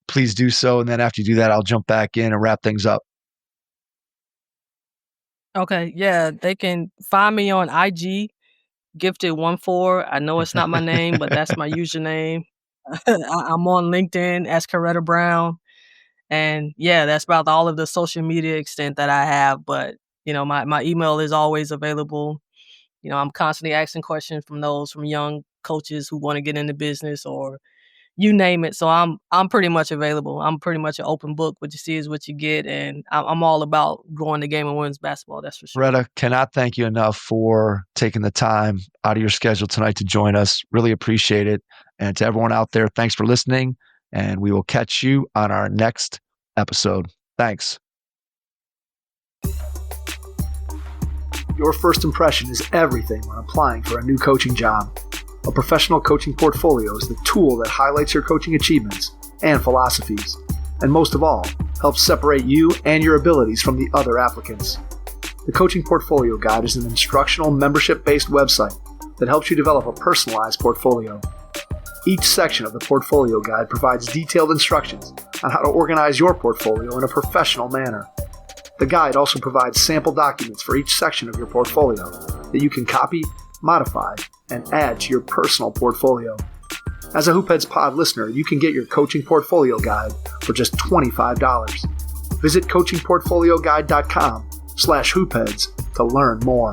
please do so. And then after you do that, I'll jump back in and wrap things up. Okay. Yeah. They can find me on IG, Gifted14. I know it's not my name, but that's my username. I'm on LinkedIn as Coretta Brown. And yeah, that's about all of the social media extent that I have. But, my email is always available. I'm constantly asking questions from young coaches who want to get into business or you name it. So I'm pretty much available. I'm pretty much an open book. What you see is what you get. And I'm all about growing the game of women's basketball. That's for sure. Coretta, cannot thank you enough for taking the time out of your schedule tonight to join us. Really appreciate it. And to everyone out there, thanks for listening. And we will catch you on our next episode. Thanks. Your first impression is everything when applying for a new coaching job. A professional coaching portfolio is the tool that highlights your coaching achievements and philosophies, and most of all, helps separate you and your abilities from the other applicants. The Coaching Portfolio Guide is an instructional, membership-based website that helps you develop a personalized portfolio. Each section of the Portfolio Guide provides detailed instructions on how to organize your portfolio in a professional manner. The guide also provides sample documents for each section of your portfolio that you can copy, modify, and add to your personal portfolio. As a Hoopheads Pod listener, you can get your Coaching Portfolio Guide for just $25. Visit coachingportfolioguide.com/hoopheads to learn more.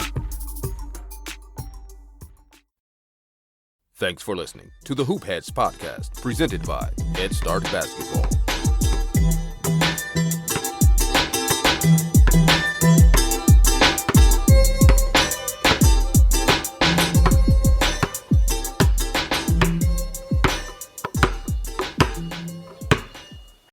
Thanks for listening to the Hoop Heads podcast, presented by Head Start Basketball.